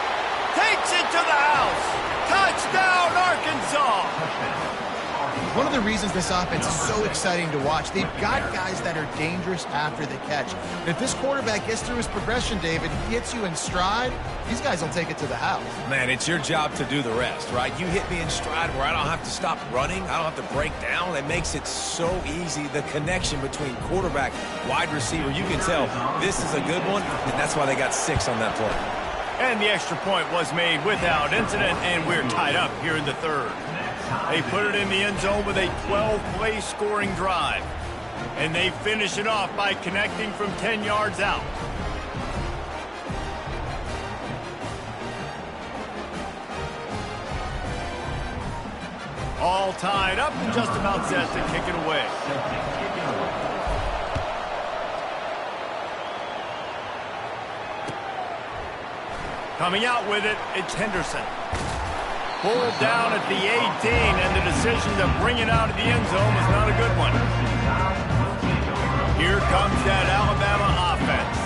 Takes it to the house. Touchdown, Arkansas. One of the reasons this offense is so exciting to watch, they've got guys that are dangerous after the catch. If this quarterback gets through his progression, David, gets you in stride, these guys will take it to the house. Man, it's your job to do the rest, right? You hit me in stride where I don't have to stop running. I don't have to break down. It makes it so easy. The connection between quarterback, wide receiver, you can tell this is a good one, and that's why they got 6 on that play. And the extra point was made without incident, and we're tied up here in the 3rd. They put it in the end zone with a 12-play scoring drive. And they finish it off by connecting from 10 yards out. All tied up and just about set to kick it away. Coming out with it, it's Henderson. Pulled down at the 18, and the decision to bring it out of the end zone was not a good one. Here comes that Alabama offense.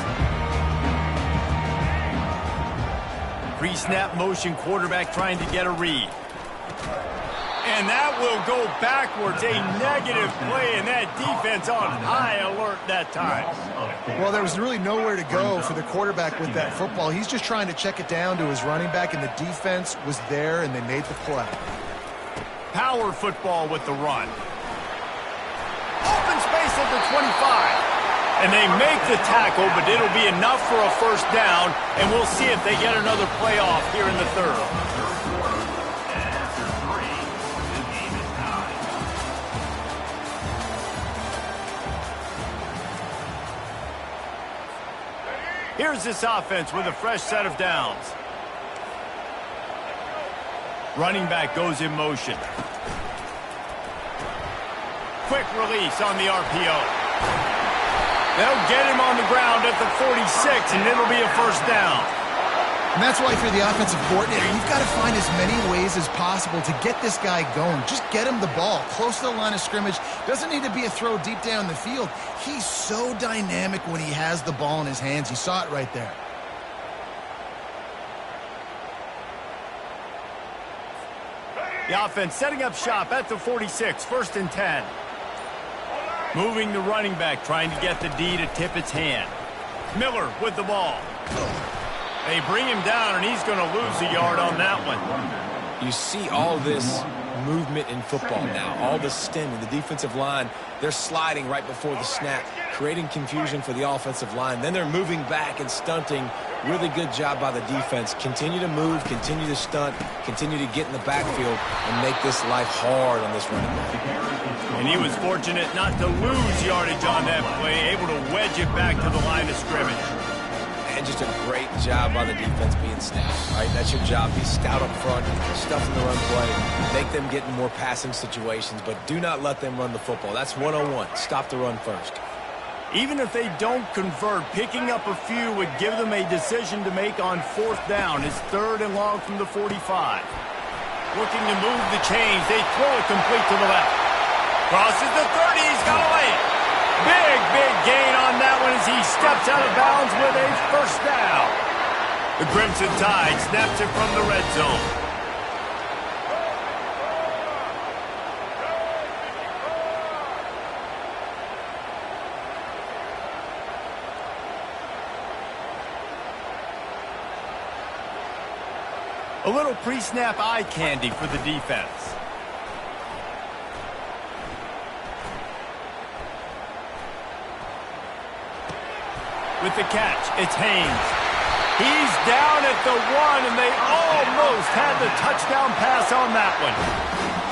Pre-snap motion quarterback trying to get a read. And that will go backwards. A negative play, and that defense on high alert that time. Well, there was really nowhere to go for the quarterback with that football. He's just trying to check it down to his running back, and the defense was there, and they made the play. Power football with the run. Open space at the 25. And they make the tackle, but it'll be enough for a 1st down, and we'll see if they get another playoff here in the 3rd. Here's this offense with a fresh set of downs. Running back goes in motion. Quick release on the RPO. They'll get him on the ground at the 46, and it'll be a 1st down. And that's why if you're the offensive coordinator, you've got to find as many ways as possible to get this guy going. Just get him the ball close to the line of scrimmage. Doesn't need to be a throw deep down the field. He's so dynamic when he has the ball in his hands. You saw it right there. The offense setting up shop at the 46, 1st and 10. Moving the running back, trying to get the D to tip its hand. Miller with the ball. They bring him down, and he's going to lose a yard on that one. You see all this movement in football now, all the stemming, the defensive line, they're sliding right before the snap, creating confusion for the offensive line. Then they're moving back and stunting. Really good job by the defense. Continue to move, continue to stunt, continue to get in the backfield and make this life hard on this running back. And he was fortunate not to lose yardage on that play, able to wedge it back to the line of scrimmage. And just a great job by the defense being stout. Right? That's your job. Be stout up front, stuff in the run play, make them get in more passing situations, but do not let them run the football. That's 101. Stop the run first. Even if they don't convert, picking up a few would give them a decision to make on 4th down. It's 3rd and long from the 45. Looking to move the chains. They throw it complete to the left. Crosses the 30. He's got to lay it. Big gain on that one as he steps out of bounds with a 1st down. The Crimson Tide snaps it from the red zone. A little pre-snap eye candy for the defense. With the catch, it's Haynes. He's down at the 1, and they almost had the touchdown pass on that one.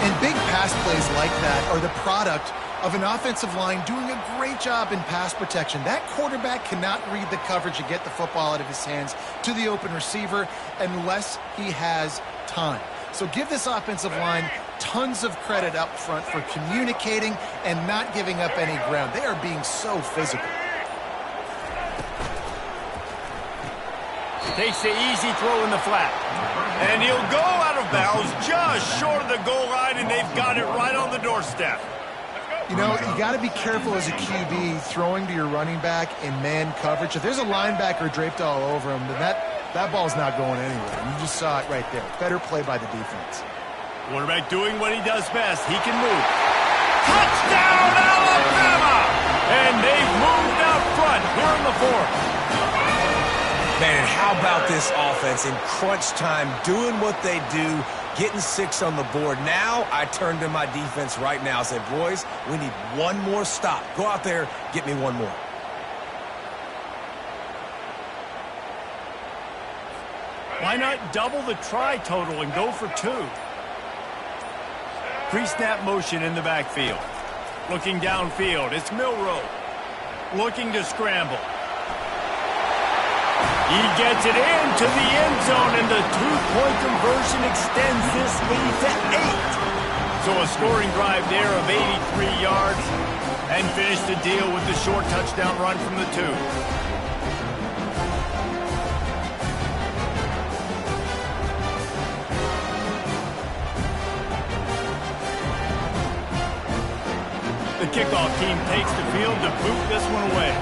And big pass plays like that are the product of an offensive line doing a great job in pass protection. That quarterback cannot read the coverage and get the football out of his hands to the open receiver unless he has time. So give this offensive line tons of credit up front for communicating and not giving up any ground. They are being so physical. Takes the easy throw in the flat. And he'll go out of bounds just short of the goal line, and they've got it right on the doorstep. You know, you got to be careful as a QB throwing to your running back in man coverage. If there's a linebacker draped all over him, then that ball's not going anywhere. You just saw it right there. Better play by the defense. Quarterback doing what he does best. He can move. Touchdown, Alabama! And they've moved out front here in the 4th. Man, how about this offense in crunch time, doing what they do, getting 6 on the board. Now I turn to my defense right now and say, boys, we need one more stop. Go out there, get me one more. Why not double the try total and go for 2? Pre-snap motion in the backfield. Looking downfield, it's Milroe. Looking to scramble. He gets it into the end zone, and the 2-point conversion extends this lead to 8. So a scoring drive there of 83 yards, and finish the deal with the short touchdown run from the 2. The kickoff team takes the field to boot this one away.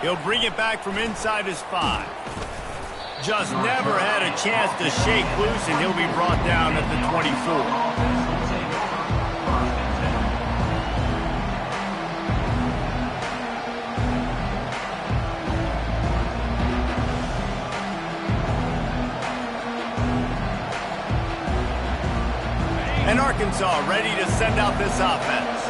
He'll bring it back from inside his 5. Just never had a chance to shake loose, and he'll be brought down at the 24. And Arkansas ready to send out this offense.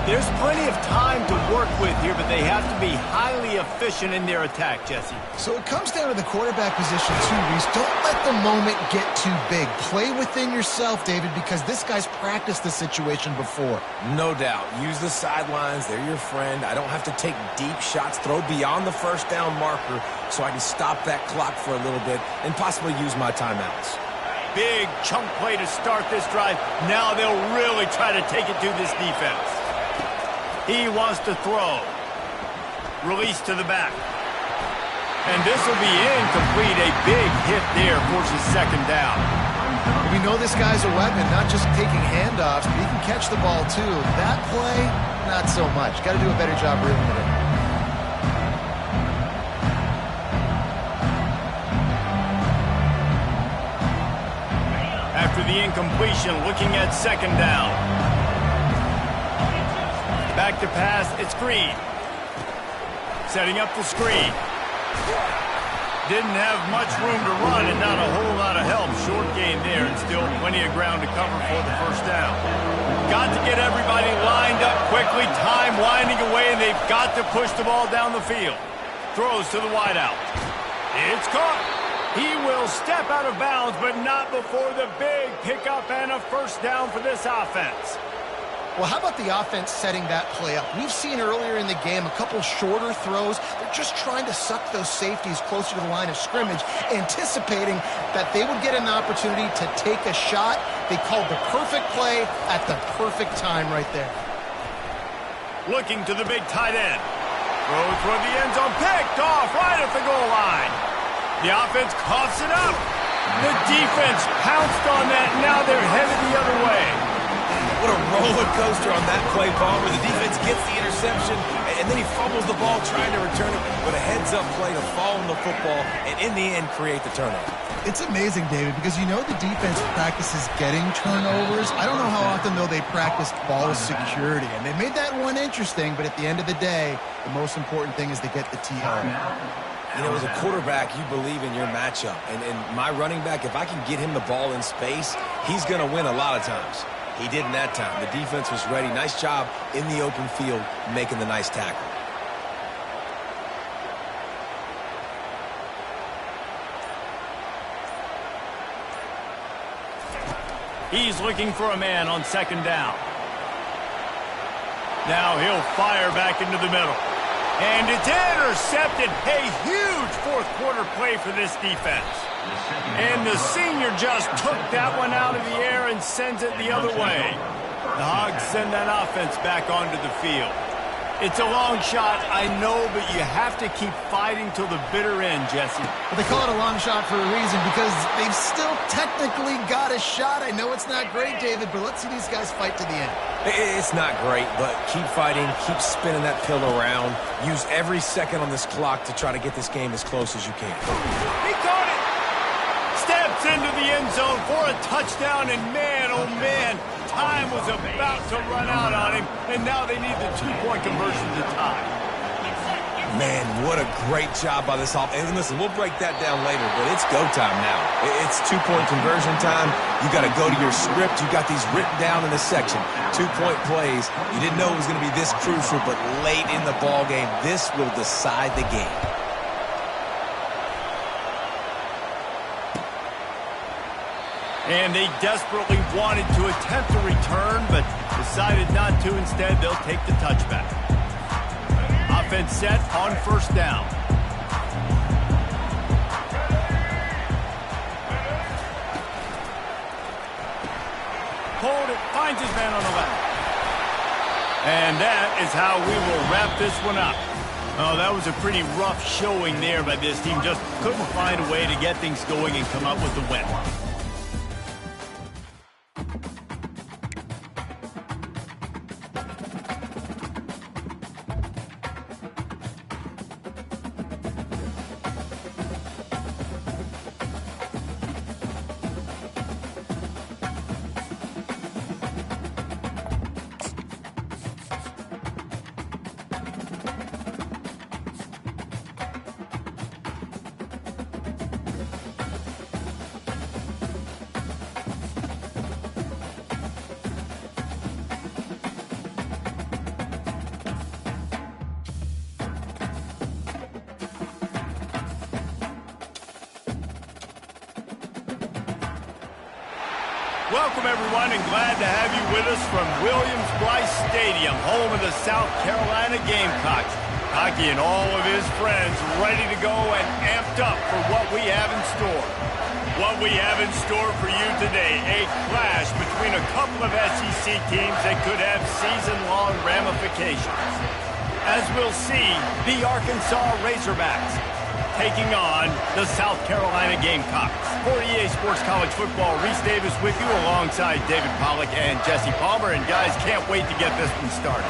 There's plenty of time to work with here, but they have to be highly efficient in their attack, Jesse. So it comes down to the quarterback position too, Reese. Don't let the moment get too big. Play within yourself, David, because this guy's practiced the situation before. No doubt. Use the sidelines. They're your friend. I don't have to take deep shots, throw beyond the first down marker so I can stop that clock for a little bit and possibly use my timeouts. Big chunk play to start this drive. Now they'll really try to take it to this defense. He wants to throw. Release to the back. And this will be incomplete. A big hit there forces second down. We know this guy's a weapon, not just taking handoffs, but he can catch the ball too. That play, not so much. Got to do a better job reeling it in. After the incompletion, looking at second down. Back to pass, it's Green. Setting up the screen. Didn't have much room to run and not a whole lot of help. Short gain there and still plenty of ground to cover for the first down. Got to get everybody lined up quickly. Time winding away, and they've got to push the ball down the field. Throws to the wideout. It's caught. He will step out of bounds, but not before the big pickup and a first down for this offense. Well, how about the offense setting that play up? We've seen earlier in the game a couple shorter throws. They're just trying to suck those safeties closer to the line of scrimmage, anticipating that they would get an opportunity to take a shot. They called the perfect play at the perfect time right there. Looking to the big tight end. Throw toward the end zone, picked off right at the goal line. The offense coughs it up. The defense pounced on that. Now they're headed the other way. What a roller coaster on that play, Paul, where the defense gets the interception, and then he fumbles the ball trying to return it with a heads-up play to fall on the football, and in the end, create the turnover. It's amazing, David, because you know the defense practices getting turnovers. I don't know how often, though, they practice ball security. And they made that one interesting, but at the end of the day, the most important thing is to get the TO. You know, as a quarterback, you believe in your matchup. And my running back, if I can get him the ball in space, he's going to win a lot of times. He did in that time. The defense was ready. Nice job in the open field making the nice tackle. He's looking for a man on second down. Now he'll fire back into the middle. And it's intercepted. A huge fourth quarter play for this defense. And the senior just took that one out of the air and sends it the other way. The Hogs send that offense back onto the field. It's a long shot, I know, but you have to keep fighting till the bitter end, Jesse. Well, they call it a long shot for a reason, because they've still technically got a shot. I know it's not great, David, but let's see these guys fight to the end. It's not great, but keep fighting, keep spinning that pill around. Use every second on this clock to try to get this game as close as you can. He caught it! Steps into the end zone for a touchdown, and man, oh man, time was about to run out on him, and now they need the two-point conversion to tie. Man, what a great job by this offense. And listen, we'll break that down later, but it's go time now. It's two-point conversion time. You got to go to your script. You got these written down in the section. Two-point plays. You didn't know it was going to be this crucial, but late in the ball game, this will decide the game. And they desperately wanted to attempt a return, but decided not to. Instead, they'll take the touchback. Offense set on first down. Hold it, finds his man on the left. And that is how we will wrap this one up. Oh, that was a pretty rough showing there by this team. Just couldn't find a way to get things going and come up with the win. Welcome, everyone, and glad to have you with us from Williams-Brice Stadium, home of the South Carolina Gamecocks. Hockey and all of his friends ready to go and amped up for what we have in store. What we have in store for you today, a clash between a couple of SEC teams that could have season-long ramifications. As we'll see, the Arkansas Razorbacks taking on the South Carolina Gamecocks. For EA Sports College Football, Reese Davis with you alongside David Pollack and Jesse Palmer. And guys, can't wait to get this one started.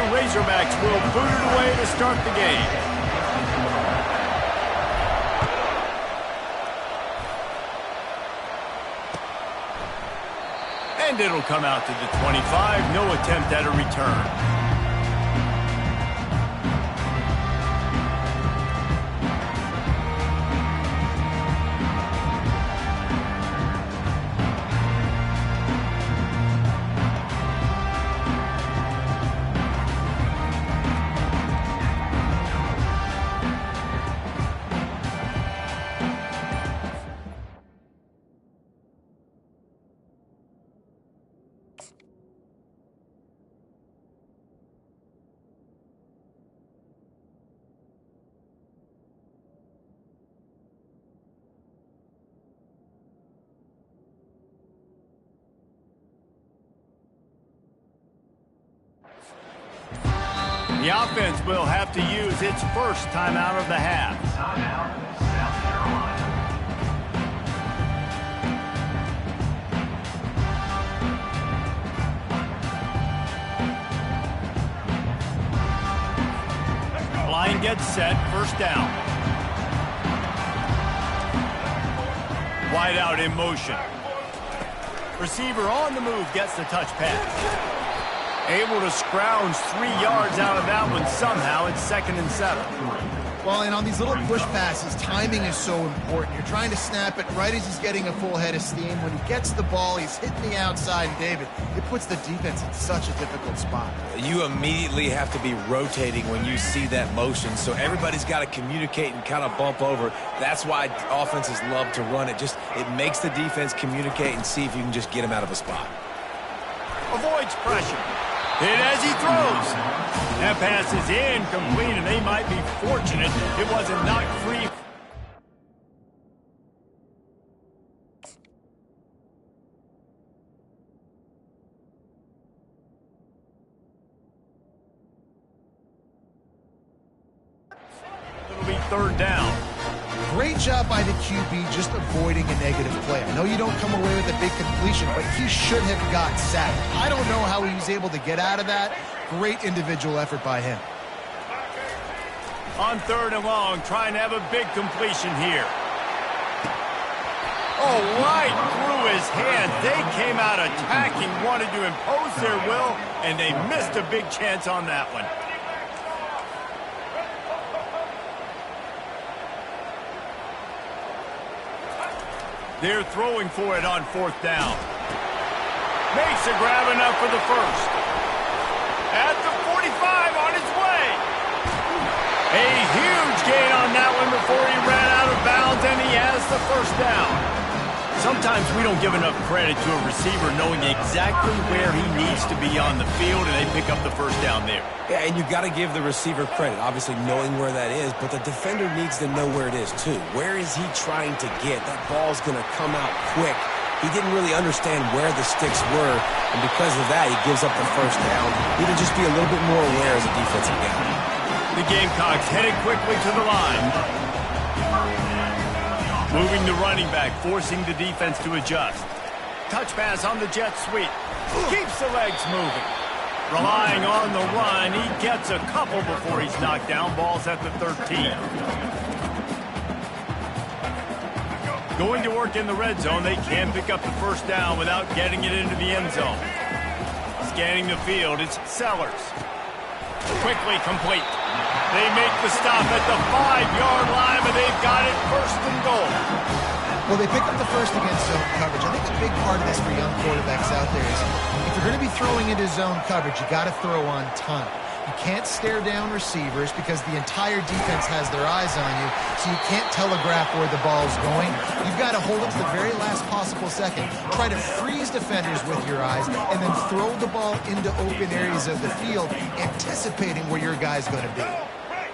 Razorbacks will boot it away to start the game. And it'll come out to the 25. No attempt at a return. The offense will have to use its first timeout of the half. Timeout, South Carolina. Line gets set, first down. Wide out in motion. Receiver on the move gets the touch pass. Able to scrounge 3 yards out of that one somehow. It's 2nd and 7. Well, and on these little push passes, timing is so important. You're trying to snap it right as he's getting a full head of steam. When he gets the ball, he's hitting the outside. And David, it puts the defense in such a difficult spot. You immediately have to be rotating when you see that motion, so everybody's got to communicate and kind of bump over. That's why offenses love to run it. It makes the defense communicate and see if you can just get him out of a spot. Avoids pressure. Hit as he throws. That pass is incomplete, and they might be fortunate it wasn't knocked free. It'll be 3rd down. Great job by the QB just avoiding a negative play. I know you don't come away with a big completion, but he should have got sacked. I don't know how he was able to get out of that. Great individual effort by him. On 3rd and long, trying to have a big completion here. Oh, right through his hand. They came out attacking, wanted to impose their will, and they missed a big chance on that one. They're throwing for it on 4th down. Makes a grab enough for the first. At the 45 on his way. A huge gain on that one before he ran out of bounds, and he has the first down. Sometimes we don't give enough credit to a receiver knowing exactly where he needs to be on the field, and they pick up the first down there. Yeah, and you got to give the receiver credit, obviously knowing where that is, but the defender needs to know where it is too. Where is he trying to get? That ball's going to come out quick. He didn't really understand where the sticks were, and because of that, he gives up the first down. Need to just be a little bit more aware as a defensive guy. The Gamecocks headed quickly to the line. Moving the running back, forcing the defense to adjust. Touch pass on the jet sweep. Keeps the legs moving. Relying on the run, he gets a couple before he's knocked down. Ball's at the 13. Going to work in the red zone, they can pick up the first down without getting it into the end zone. Scanning the field, it's Sellers. Quickly complete. They make the stop at the 5-yard line, but they've got it first and goal. Well, they pick up the first against zone coverage. I think a big part of this for young quarterbacks out there is if you're going to be throwing into zone coverage, you got to throw on time. You can't stare down receivers because the entire defense has their eyes on you, so you can't telegraph where the ball's going. You've got to hold it to the very last possible second. Try to freeze defenders with your eyes and then throw the ball into open areas of the field, anticipating where your guy's going to be.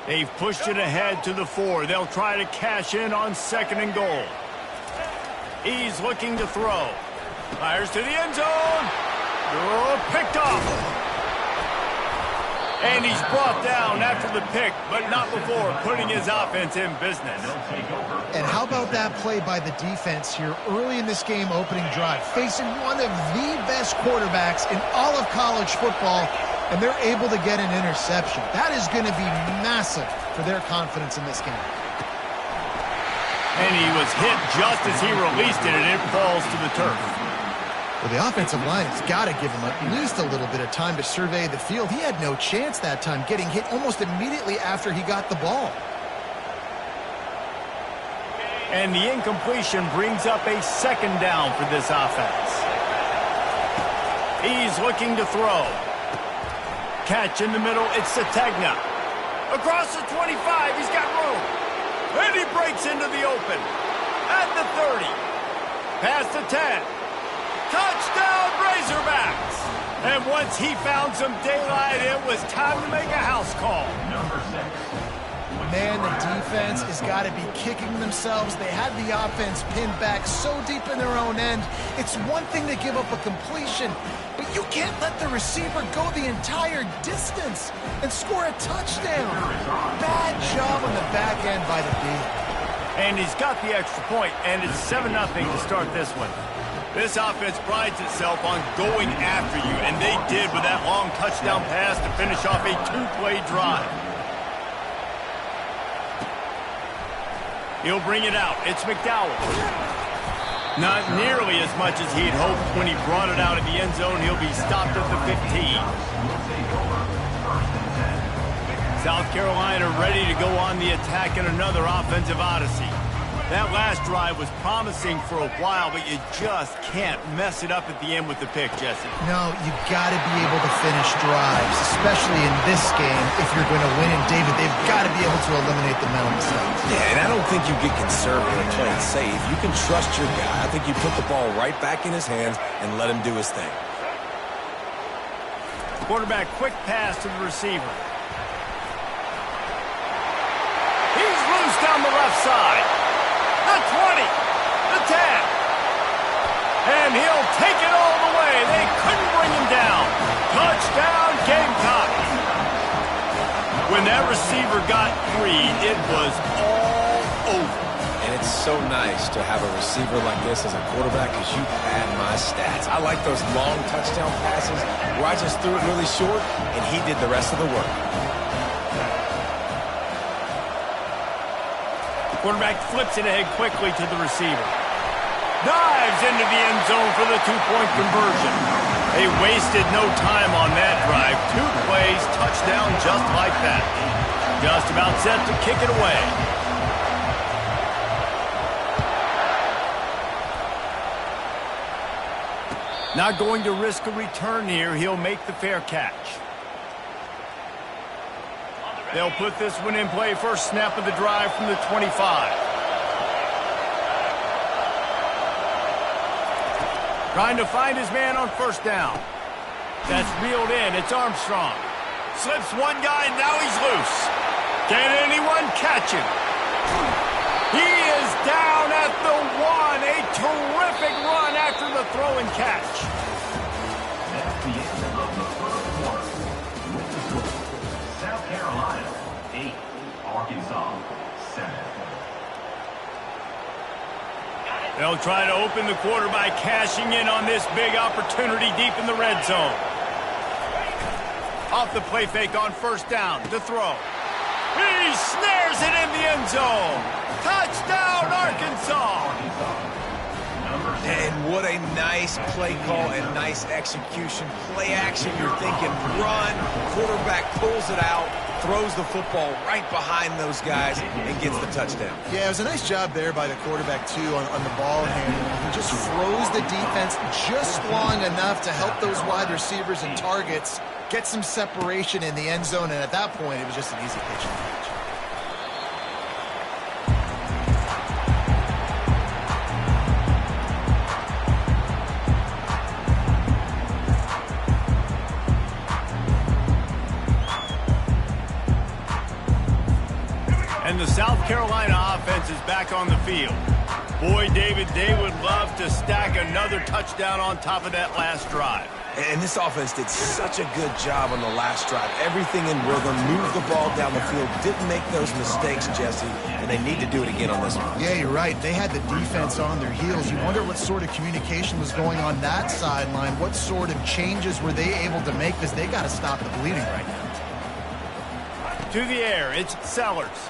They've pushed it ahead to the 4. They'll try to cash in on 2nd and goal. He's looking to throw. Fires to the end zone. Oh, picked off. And he's brought down after the pick, but not before putting his offense in business. And how about that play by the defense here early in this game opening drive, facing one of the best quarterbacks in all of college football, and they're able to get an interception. That is going to be massive for their confidence in this game. And he was hit just as he released it, and it falls to the turf. Well, the offensive line has got to give him at least a little bit of time to survey the field. He had no chance that time, getting hit almost immediately after he got the ball. And the incompletion brings up a 2nd down for this offense. He's looking to throw. Catch in the middle, it's Sategna. Across the 25, he's got room. And he breaks into the open. At the 30. Past the 10. Touchdown, Razorbacks! And once he found some daylight, it was time to make a house call. Man, the defense has got to be kicking themselves. They had the offense pinned back so deep in their own end. It's one thing to give up a completion, but you can't let the receiver go the entire distance and score a touchdown. Bad job on the back end by the D. And he's got the extra point, and it's 7-0 to start this one. This offense prides itself on going after you, and they did with that long touchdown pass to finish off a 2-play drive. He'll bring it out. It's McDowell. Not nearly as much as he'd hoped when he brought it out of the end zone. He'll be stopped at the 15. South Carolina ready to go on the attack in another offensive odyssey. That last drive was promising for a while, but you just can't mess it up at the end with the pick, Jesse. No, you got to be able to finish drives, especially in this game. If you're going to win, and David, they've got to be able to eliminate the mental mistakes. Yeah, and I don't think you get conservative and play it safe. You can trust your guy. I think you put the ball right back in his hands and let him do his thing. Quarterback, quick pass to the receiver. He's loose down the left side. The 20, the 10, and he'll take it all the way. They couldn't bring him down. Touchdown, Gamecocks. When that receiver got free, it was all over. And it's so nice to have a receiver like this as a quarterback because you pad my stats. I like those long touchdown passes where I just threw it really short and he did the rest of the work. Quarterback flips it ahead quickly to the receiver. Dives into the end zone for the 2-point conversion. They wasted no time on that drive. 2 plays, touchdown just like that. Just about set to kick it away. Not going to risk a return here. He'll make the fair catch. They'll put this one in play. First snap of the drive from the 25. Trying to find his man on first down. That's reeled in. It's Armstrong. Slips one guy, now he's loose. Can anyone catch him? He is down at the 1. A terrific run after the throw and catch. That's the end of the first quarter. With the score, South Carolina 8, Arkansas 7. They'll try to open the quarter by cashing in on this big opportunity deep in the red zone. Off the play fake on first down to throw. He snares it in the end zone. Touchdown, Arkansas. Number 6, And what a nice play call and nice execution. Play action, you're thinking run. Quarterback pulls it out, throws the football right behind those guys, and gets the touchdown. Yeah, it was a nice job there by the quarterback, too, on the ball handling. He just froze the defense just long enough to help those wide receivers and targets get some separation in the end zone, and at that point, it was just an easy pitch to catch. And the South Carolina offense is back on the field. Boy, David, they would love to stack another touchdown on top of that last drive. And this offense did such a good job on the last drive. Everything in rhythm, moved the ball down the field, didn't make those mistakes, Jesse, and they need to do it again on this one. Yeah, you're right. They had the defense on their heels. You wonder what sort of communication was going on that sideline. What sort of changes were they able to make, because they got to stop the bleeding right now. To the air, it's Sellers.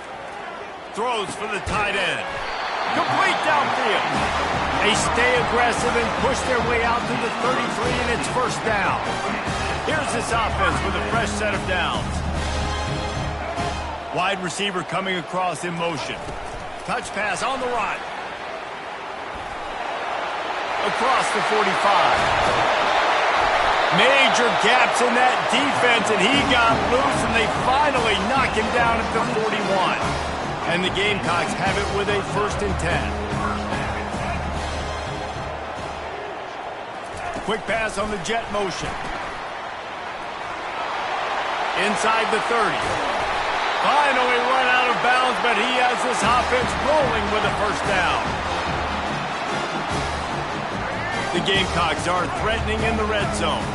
Throws for the tight end. Complete downfield. They stay aggressive and push their way out to the 33, and it's first down. Here's this offense with a fresh set of downs. Wide receiver coming across in motion. Touch pass on the right. Across the 45. Major gaps in that defense, and he got loose, and they finally knock him down at the 41. And the Gamecocks have it with a 1st and 10. Quick pass on the jet motion. Inside the 30. Finally run out of bounds, but he has this offense rolling with a first down. The Gamecocks are threatening in the red zone.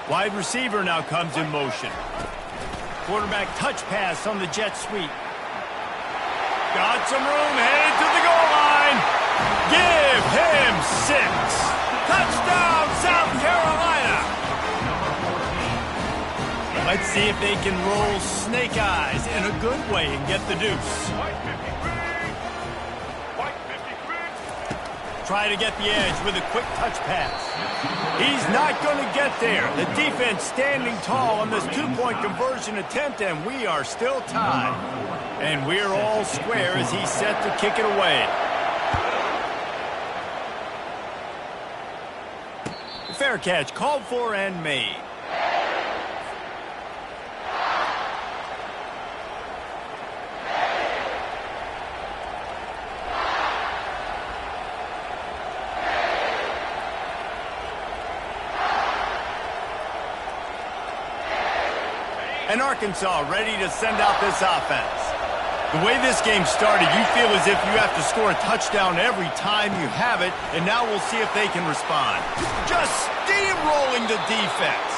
Wide receiver now comes in motion. Quarterback touch pass on the jet sweep. Got some room, headed to the goal line. Give him 6. Touchdown, South Carolina. Let's see if they can roll snake eyes in a good way and get the deuce. Try to get the edge with a quick touch pass. He's not going to get there. The defense standing tall on this 2-point conversion attempt, and we are still tied. And we're all square as he's set to kick it away. Fair catch called for and made. And Arkansas ready to send out this offense. The way this game started, you feel as if you have to score a touchdown every time you have it, and now we'll see if they can respond. Just steamrolling the defense.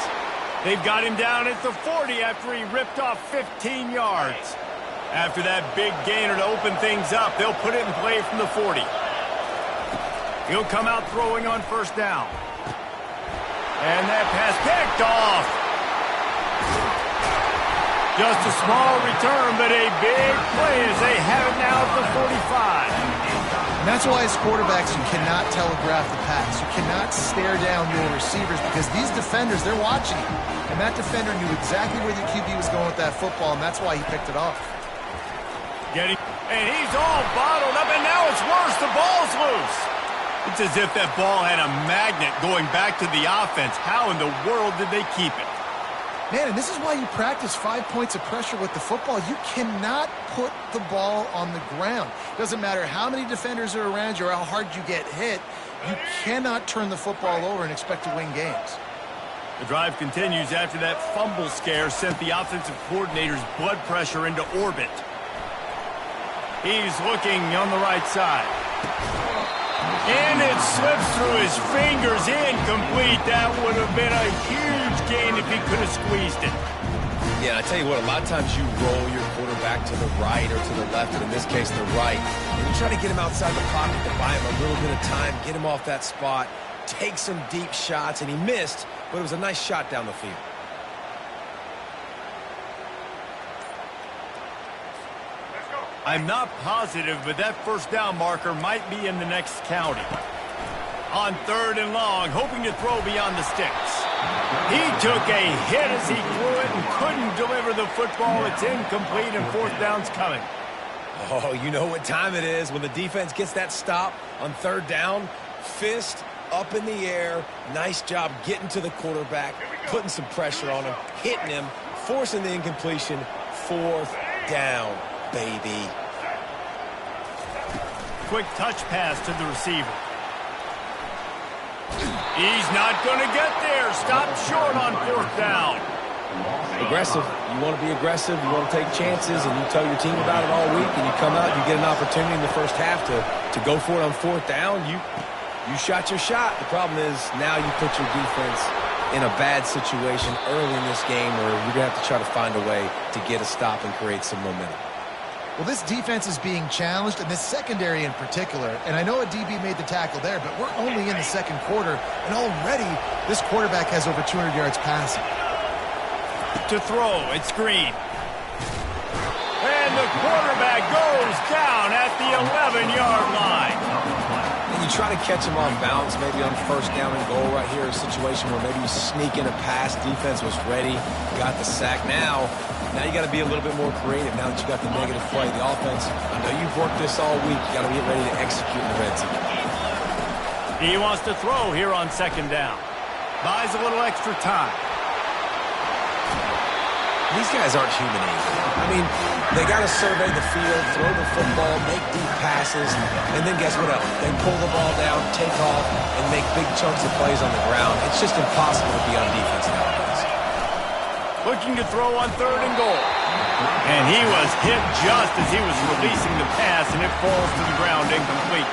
They've got him down at the 40 after he ripped off 15 yards. After that big gainer to open things up, they'll put it in play from the 40. He'll come out throwing on first down. And that pass picked off. Just a small return, but a big play as they have it now at the 45. And that's why as quarterbacks, you cannot telegraph the pass. You cannot stare down your receivers because these defenders, they're watching you. And that defender knew exactly where the QB was going with that football, and that's why he picked it off. And he's all bottled up, and now it's worse. The ball's loose. It's as if that ball had a magnet going back to the offense. How in the world did they keep it? Man, and this is why you practice 5 points of pressure with the football. You cannot put the ball on the ground. Doesn't matter how many defenders are around you or how hard you get hit. You cannot turn the football over and expect to win games. The drive continues after that fumble scare sent the offensive coordinator's blood pressure into orbit. He's looking on the right side. And it slips through his fingers, incomplete. That would have been a huge gain if he could have squeezed it. Yeah, I tell you what, a lot of times you roll your quarterback to the right or to the left, and in this case, the right. And you try to get him outside the pocket to buy him a little bit of time, get him off that spot, take some deep shots, and he missed, but it was a nice shot down the field. I'm not positive, but that first down marker might be in the next county. On 3rd and long, hoping to throw beyond the sticks. He took a hit as he threw it and couldn't deliver the football. It's incomplete and 4th down's coming. Oh, you know what time it is when the defense gets that stop on 3rd down. Fist up in the air. Nice job getting to the quarterback, putting some pressure on him, hitting him, forcing the incompletion. 4th down, baby. Quick touch pass to the receiver. He's not going to get there. Stop short on 4th down. Aggressive. You want to be aggressive. You want to take chances, and you tell your team about it all week, and you come out and you get an opportunity in the first half to go for it on 4th down. You shot your shot. The problem is now you put your defense in a bad situation early in this game where you're going to have to try to find a way to get a stop and create some momentum. Well, this defense is being challenged, and this secondary in particular. And I know a DB made the tackle there, but we're only in the 2nd quarter, and already this quarterback has over 200 yards passing. To throw, it's Green. And the quarterback goes down at the 11-yard line. And you try to catch him off balance, maybe on 1st down and goal right here, a situation where maybe you sneak in a pass, defense was ready, got the sack. Now you got to be a little bit more creative now that you got the negative play. The offense, I know you've worked this all week. You got to get ready to execute in the red zone. He wants to throw here on 2nd down. Buys a little extra time. These guys aren't human either. I mean, they got to survey the field, throw the football, make deep passes, and then guess what else? They pull the ball down, take off, and make big chunks of plays on the ground. It's just impossible to be on defense nowadays. Looking to throw on 3rd and goal. And he was hit just as he was releasing the pass, and it falls to the ground incomplete.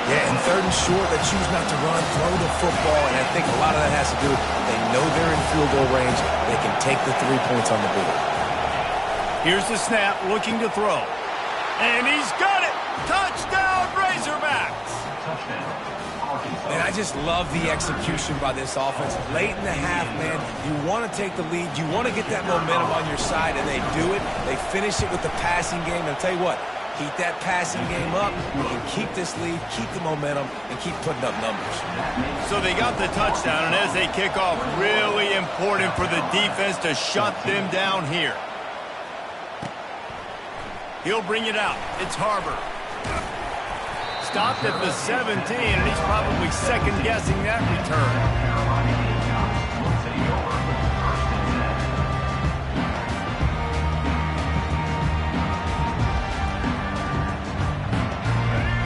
Yeah, and 3rd and short, they choose not to run, throw the football, and I think a lot of that has to do with they know they're in field goal range. They can take the 3 points on the board. Here's the snap, looking to throw. And he's got it! Touchdown, Razorbacks! And I just love the execution by this offense. Late in the half, man, you want to take the lead. You want to get that momentum on your side, and they do it. They finish it with the passing game. And I'll tell you what, keep that passing game up. We can keep this lead, keep the momentum, and keep putting up numbers. So they got the touchdown, and as they kick off, really important for the defense to shut them down here. He'll bring it out. It's Harbor. Stopped at the 17, and he's probably second-guessing that return.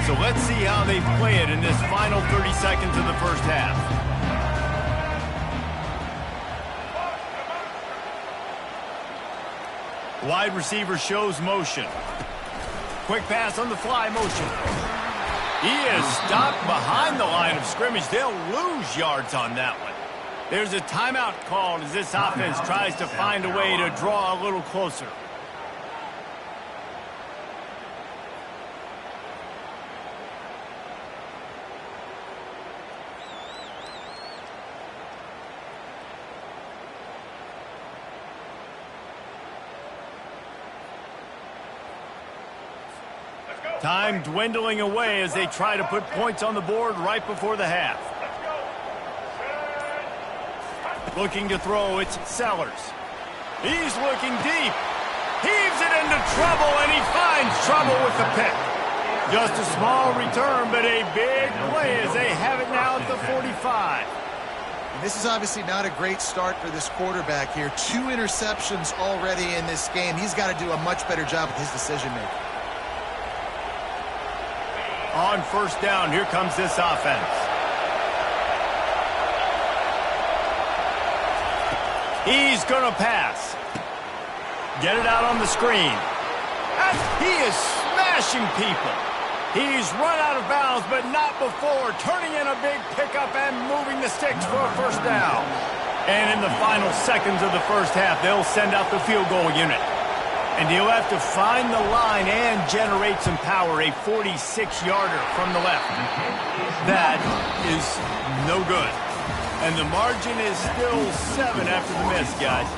So let's see how they play it in this final 30 seconds of the first half. Wide receiver shows motion. Quick pass on the fly motion. He is stopped behind the line of scrimmage. They'll lose yards on that one. There's a timeout called as this offense tries to find a way to draw a little closer. Time dwindling away as they try to put points on the board right before the half. Looking to throw, it's Sellers. He's looking deep. Heaves it into trouble, and he finds trouble with the pick. Just a small return, but a big play as they have it now at the 45. This is obviously not a great start for this quarterback here. 2 interceptions already in this game. He's got to do a much better job with his decision-making. On first down, here comes this offense. He's going to pass. Get it out on the screen. And he is smashing people. He's run out of bounds, but not before turning in a big pickup and moving the sticks for a first down. And in the final seconds of the first half, they'll send out the field goal unit. And he'll have to find the line and generate some power, a 46-yarder from the left. That is no good. And the margin is still 7 after the miss, guys.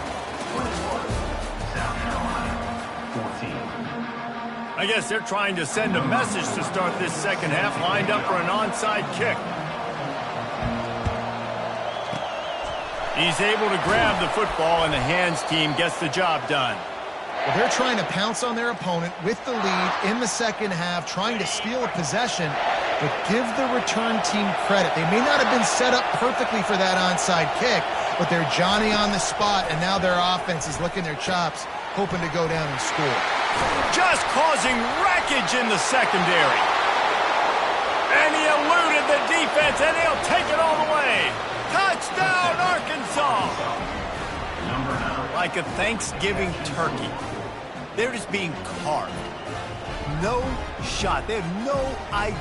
I guess they're trying to send a message to start this second half, lined up for an onside kick. He's able to grab the football, and the hands team gets the job done. Well, they're trying to pounce on their opponent with the lead in the second half, trying to steal a possession, but give the return team credit. They may not have been set up perfectly for that onside kick, but they're Johnny on the spot, and now their offense is licking their chops, hoping to go down and score. Just causing wreckage in the secondary. And he eluded the defense, and he'll take it all the way. Touchdown, Arkansas! Like a Thanksgiving turkey. They're just being carved. No shot. They have no idea.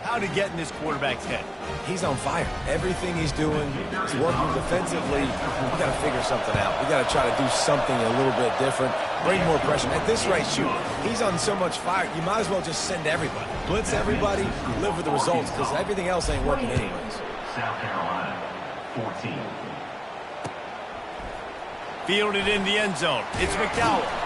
How to get in this quarterback's head. He's on fire. Everything he's doing, he's working defensively. We got to figure something out. We got to try to do something a little bit different, bring more pressure. At this rate, shoot, he's on so much fire, you might as well just send everybody. Blitz everybody, live with the results, because everything else ain't working anyways. South Carolina, 14. Fielded in the end zone. It's McDowell.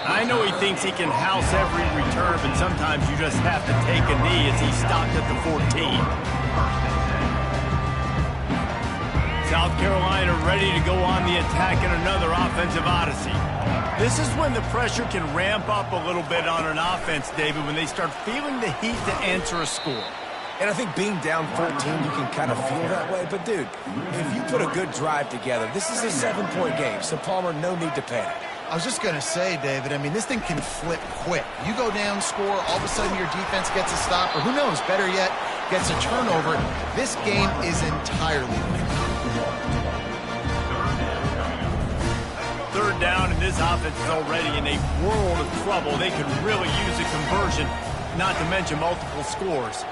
I know he thinks he can house every return, but sometimes you just have to take a knee as he stopped at the 14. South Carolina ready to go on the attack in another offensive odyssey. This is when the pressure can ramp up a little bit on an offense, David, when they start feeling the heat to answer a score. And I think being down 14, you can kind of feel that way. But, dude, if you put a good drive together, this is a 7-point game, so Palmer, no need to panic. I was just going to say, David, I mean, this thing can flip quick. You go down, score, all of a sudden your defense gets a stop, or who knows, better yet, gets a turnover. This game is entirely winnable. Third down, and this offense is already in a world of trouble. They could really use a conversion, not to mention multiple scores.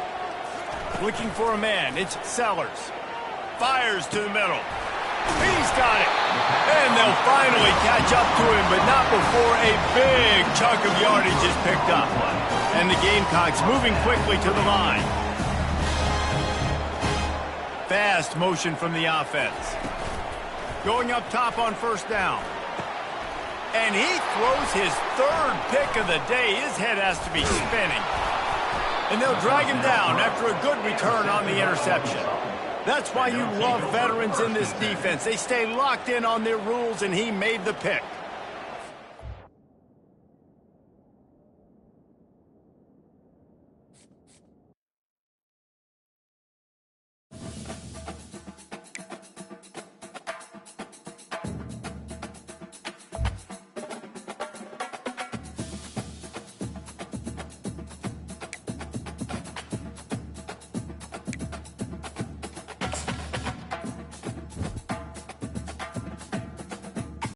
Looking for a man, it's Sellers. Fires to the middle. He's got it. And they'll finally catch up to him, but not before a big chunk of yardage is picked up. And the Gamecocks moving quickly to the line. Fast motion from the offense. Going up top on first down. And he throws his third pick of the day. His head has to be spinning. And they'll drag him down after a good return on the interception. That's why you love veterans in this defense. They stay locked in on their rules, and he made the pick.